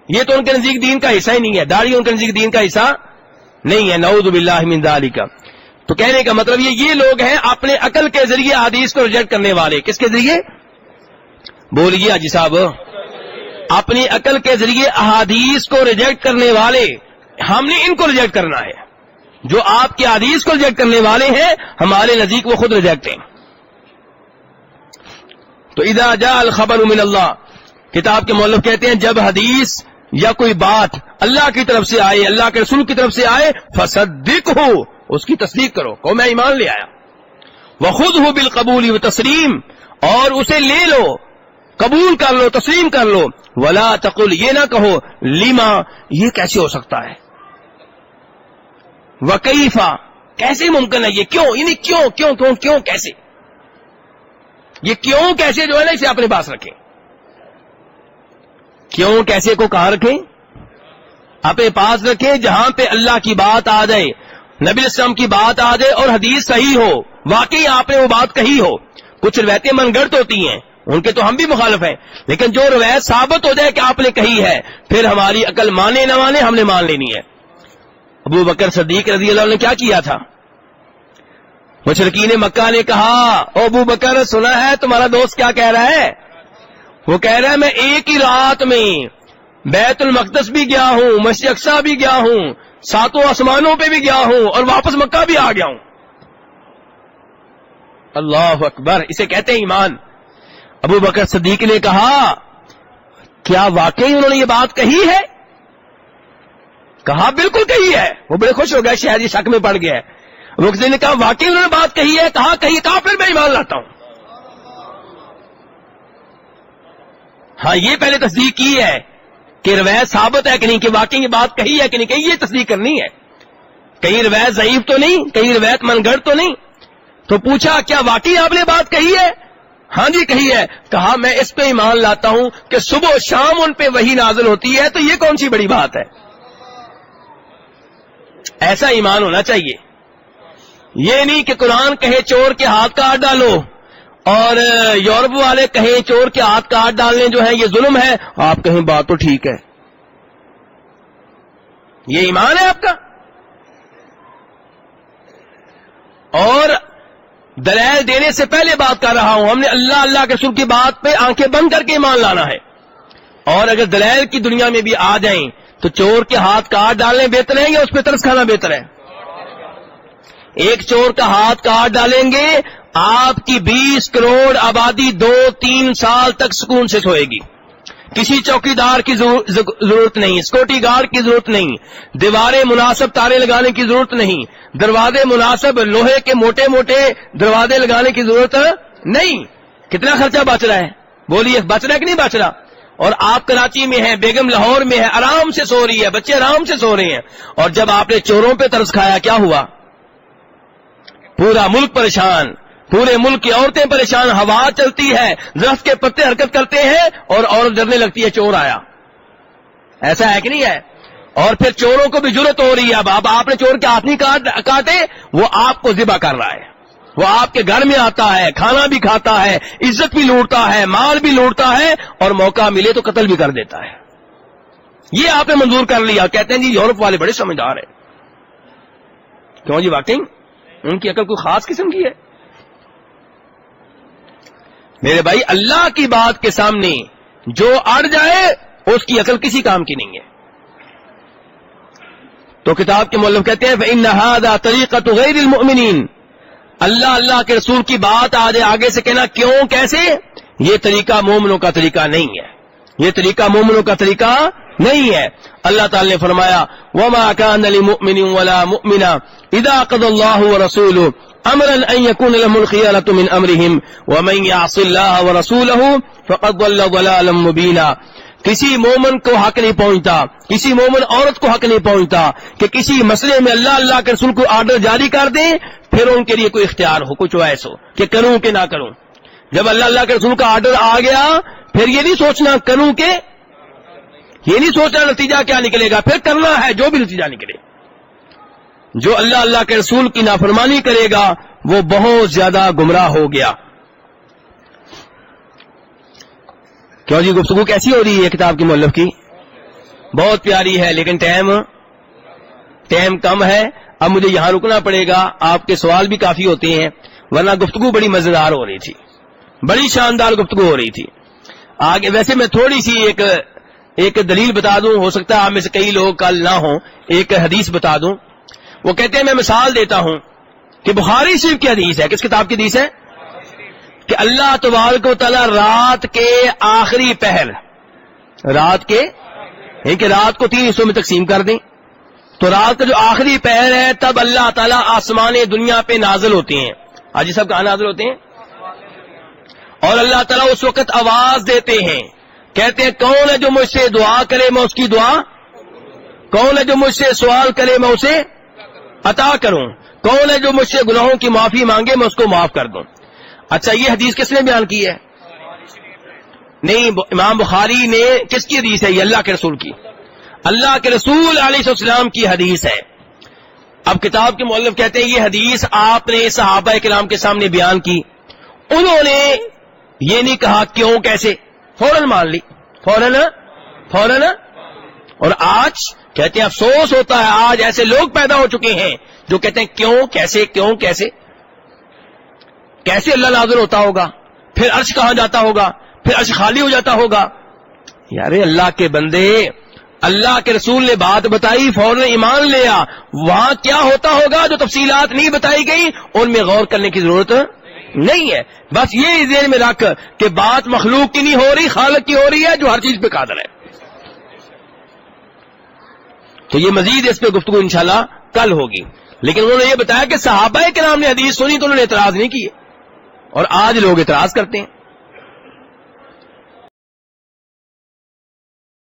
یہ تو ان کے نزدیک دین کا حصہ ہی نہیں ہے. داڑھی ان کے نزدیک دین کا حصہ نہیں ہے. نعوذ باللہ من ذالک. تو کہنے کا مطلب یہ لوگ ہیں اپنے عقل کے ذریعے حدیث کو ریجیکٹ کرنے والے. کس کے ذریعے بولیے حاجی صاحب؟ اپنی عقل کے ذریعے احادیث کو ریجیکٹ کرنے والے. ہم نے ان کو ریجیکٹ کرنا ہے. جو آپ کی حدیث کو ریجیکٹ کرنے والے ہیں ہمارے نزدیک وہ خود ریجیکٹ ہیں. تو اذا جاء الخبر من اللہ, کتاب کے مؤلف کہتے ہیں جب حدیث یا کوئی بات اللہ کی طرف سے آئے, اللہ کے رسول کی طرف سے آئے, فصدقہ, اس کی تصدیق کرو, کو میں ایمان لے آیا. وخذہ بالقبول والتسلیم, اور اسے لے لو, قبول کر لو, تسلیم کر لو. ولا تقل, یہ نہ کہو لما, یہ کیسے ہو سکتا ہے, وکیفا, کیسے ممکن ہے یہ, کیوں, یعنی کیوں کیوں کیوں کیوں کیسے, یہ کیوں کیسے جو ہے نا اسے اپنے پاس رکھیں. کیوں کیسے کو کہاں رکھیں, اپنے پاس رکھیں. جہاں پہ اللہ کی بات آ جائے, نبی السلام کی بات آ جائے اور حدیث صحیح ہو, واقعی آپ نے وہ بات کہی ہو. کچھ روایتیں من گھڑت ہوتی ہیں, ان کے تو ہم بھی مخالف ہیں, لیکن جو روایت ثابت ہو جائے کہ آپ نے کہی ہے, پھر ہماری عقل مانے نہ مانے ہم نے مان لینی ہے. ابو بکر صدیق رضی اللہ عنہ نے کیا کیا تھا؟ مشرکین مکہ نے کہا, او ابو بکر سنا ہے تمہارا دوست کیا کہہ رہا ہے؟ وہ کہہ رہا ہے میں ایک ہی رات میں بیت المقدس بھی گیا ہوں, مسجد اقصی بھی گیا ہوں, 7 آسمانوں پہ بھی گیا ہوں, اور واپس مکہ بھی آ گیا ہوں. اللہ اکبر, اسے کہتے ہیں ایمان. ابو بکر صدیق نے کہا کیا واقعی انہوں نے یہ بات کہی ہے؟ کہا بالکل کہی ہے. وہ بڑے خوش ہو گئے, شاید یہ شک میں پڑ گیا ہے. ابو بکر نے کہا واقعی انہوں نے بات کہی ہے؟ کہا کہی. کہا پھر میں ایمان لاتا ہوں. ہاں, یہ پہلے تصدیق کی ہے کہ روایت ثابت ہے کہ نہیں, کہ واقعی یہ بات کہی ہے کہ نہیں کہی, یہ تصدیق کرنی ہے. کہیں روایت ضعیف تو نہیں, کہیں روایت من گھڑت تو نہیں. تو پوچھا کیا واقعی آپ نے بات کہی ہے؟ ہاں جی کہی ہے. کہا میں اس پہ ایمان لاتا ہوں کہ صبح و شام ان پہ وحی نازل ہوتی ہے, تو یہ کون سی بڑی بات ہے. ایسا ایمان ہونا چاہیے. یہ نہیں کہ قرآن کہے چور کے ہاتھ کاٹ ڈالو, اور یورپ والے کہیں چور کے ہاتھ کاٹ ڈالنے جو ہے یہ ظلم ہے, آپ کہیں بات تو ٹھیک ہے. یہ ایمان ہے آپ کا؟ اور دلائل دینے سے پہلے بات کر رہا ہوں، ہم نے اللہ اللہ کے رسول کی بات پہ آنکھیں بند کر کے ایمان لانا ہے. اور اگر دلائل کی دنیا میں بھی آ جائیں تو چور کے ہاتھ کاٹ ڈالنے بہتر ہے یا اس پہ ترس کھانا بہتر ہے؟ ایک چور کا ہاتھ کاٹ ڈالیں گے، آپ کی 20 کروڑ آبادی 2-3 سال تک سکون سے سوئے گی. کسی چوکی دار کی ضرورت نہیں، سیکورٹی گارڈ کی ضرورت نہیں، دیواریں مناسب تارے لگانے کی ضرورت نہیں، دروازے مناسب لوہے کے موٹے موٹے دروازے لگانے کی ضرورت نہیں. کتنا خرچہ بچ رہا ہے؟ بولیے بچ رہا ہے کہ نہیں بچ رہا؟ اور آپ کراچی میں ہیں، بیگم لاہور میں ہے، آرام سے سو رہی ہے، بچے آرام سے سو رہے ہیں. اور جب آپ نے چوروں پہ ترس کھایا کیا ہوا؟ پورا ملک پریشان، پورے ملک کی عورتیں پریشان. ہوا چلتی ہے، درخت کے پتے حرکت کرتے ہیں اور عورت ڈرنے لگتی ہے چور آیا. ایسا ہے کہ نہیں ہے؟ اور پھر چوروں کو بھی جرت ہو رہی ہے. اب آپ نے چور کے ہاتھ نہیں کاٹے، وہ آپ کو ذبح کر رہا ہے، وہ آپ کے گھر میں آتا ہے، کھانا بھی کھاتا ہے، عزت بھی لوٹتا ہے، مال بھی لوٹتا ہے، اور موقع ملے تو قتل بھی کر دیتا ہے. یہ آپ نے منظور کر لیا. کہتے ہیں جی یورپ والے بڑے سمجھدار ہیں. کیوں جی؟ واقعی ان کی عقل کوئی خاص قسم کی ہے؟ میرے بھائی اللہ کی بات کے سامنے جو اڑ جائے اس کی عقل کسی کام کی نہیں ہے. تو کتاب کے مؤلف کہتے ہیں فَإِنَّ هَذَا طَرِيقَةُ غَيْرِ الْمُؤْمِنِينَ. اللہ کے رسول کی بات آگے سے کہنا کیوں کیسے، یہ طریقہ مومنوں کا طریقہ نہیں ہے، یہ طریقہ مومنوں کا طریقہ نہیں ہے. اللہ تعالی نے فرمایا وَمَا كَانَ لِمُؤْمِنٍ وَلَا مُؤْمِنَةٍ إِذَا قَضَى اللَّهُ وَرَسُولُهُ أَمْرًا أَن يَكُونَ لَهُمُ الْخِيَرَةُ مِنْ أَمْرِهِمْ وَمَن يَعْصِ اللَّهَ وَرَسُولَهُ فَقَدْ ضَلَّ ضَلَالًا مُبِينًا. کسی مومن کو حق نہیں پہنچتا، کسی مومن عورت کو حق نہیں پہنچتا کہ کسی مسئلے میں اللہ کے رسول کو آرڈر جاری کر دیں پھر ان کے لیے کوئی اختیار ہو، کوئی چوائس ہو کہ کروں کہ نہ کروں. جب اللہ کے رسول کا آرڈر آ گیا پھر یہ نہیں سوچنا کروں کہ، یہ نہیں سوچنا نتیجہ کیا نکلے گا، پھر کرنا ہے جو بھی نتیجہ نکلے. جو اللہ کے رسول کی نافرمانی کرے گا وہ بہت زیادہ گمراہ ہو گیا. کیوں جی؟ گفتگو کیسی ہو رہی ہے کتاب کی مؤلف کی؟ بہت پیاری ہے، لیکن ٹائم کم ہے. اب مجھے یہاں رکنا پڑے گا. آپ کے سوال بھی کافی ہوتے ہیں، ورنہ گفتگو بڑی مزیدار ہو رہی تھی، بڑی شاندار گفتگو ہو رہی تھی. آگے ویسے میں تھوڑی سی ایک دلیل بتا دوں، ہو سکتا ہے آپ میں سے کئی لوگ کل نہ ہوں. ایک حدیث بتا دوں. وہ کہتے ہیں میں مثال دیتا ہوں کہ بخاری شریف کی حدیث ہے. کس کتاب کی حدیث ہے؟ کہ اللہ تبارک و تعالی رات کے آخری پہر، رات کو 3 حصوں میں تقسیم کر دیں تو رات کا جو آخری پہر ہے تب اللہ تعالیٰ آسمان دنیا پہ نازل ہوتے ہیں. حاجی صاحب کہاں نازل ہوتے ہیں؟ اور اللہ تعالیٰ اس وقت آواز دیتے ہیں، کہتے ہیں کون ہے جو مجھ سے دعا کرے میں اس کی دعا، کون ہے جو مجھ سے سوال کرے میں اسے عطا کروں، کون ہے جو مجھ سے گناہوں کی معافی مانگے میں اس کو معاف کر دوں. اچھا یہ حدیث کس نے بیان کی ہے؟ نہیں، امام بخاری نے. کس کی حدیث ہے یہ؟ اللہ کے رسول کی. اللہ کے رسول علیہ السلام کی حدیث ہے. اب کتاب کے مؤلف کہتے ہیں یہ حدیث آپ نے صحابہ کرام کے سامنے بیان کی، انہوں نے یہ نہیں کہا کیوں کیسے، فوراً مان لی، فوراً. اور آج کہتے ہیں افسوس ہوتا ہے، آج ایسے لوگ پیدا ہو چکے ہیں جو کہتے ہیں کیوں کیسے اللہ نازل ہوتا ہوگا، پھر عرش کہاں جاتا ہوگا، پھر عرش خالی ہو جاتا ہوگا. یار اللہ کے بندے، اللہ کے رسول نے بات بتائی فوراً ایمان لیا. وہاں کیا ہوتا ہوگا جو تفصیلات نہیں بتائی گئی ان میں غور کرنے کی ضرورت نہیں ہے. بس یہ ذہن میں رکھ کہ بات مخلوق کی نہیں ہو رہی، خالق کی ہو رہی ہے جو ہر چیز پہ قادر ہے. تو یہ مزید اس پہ گفتگو انشاءاللہ کل ہوگی. لیکن انہوں نے یہ بتایا کہ صحابہ کرام نے حدیث سنی تو انہوں نے اعتراض نہیں کیے، اور آج لوگ اعتراض کرتے ہیں.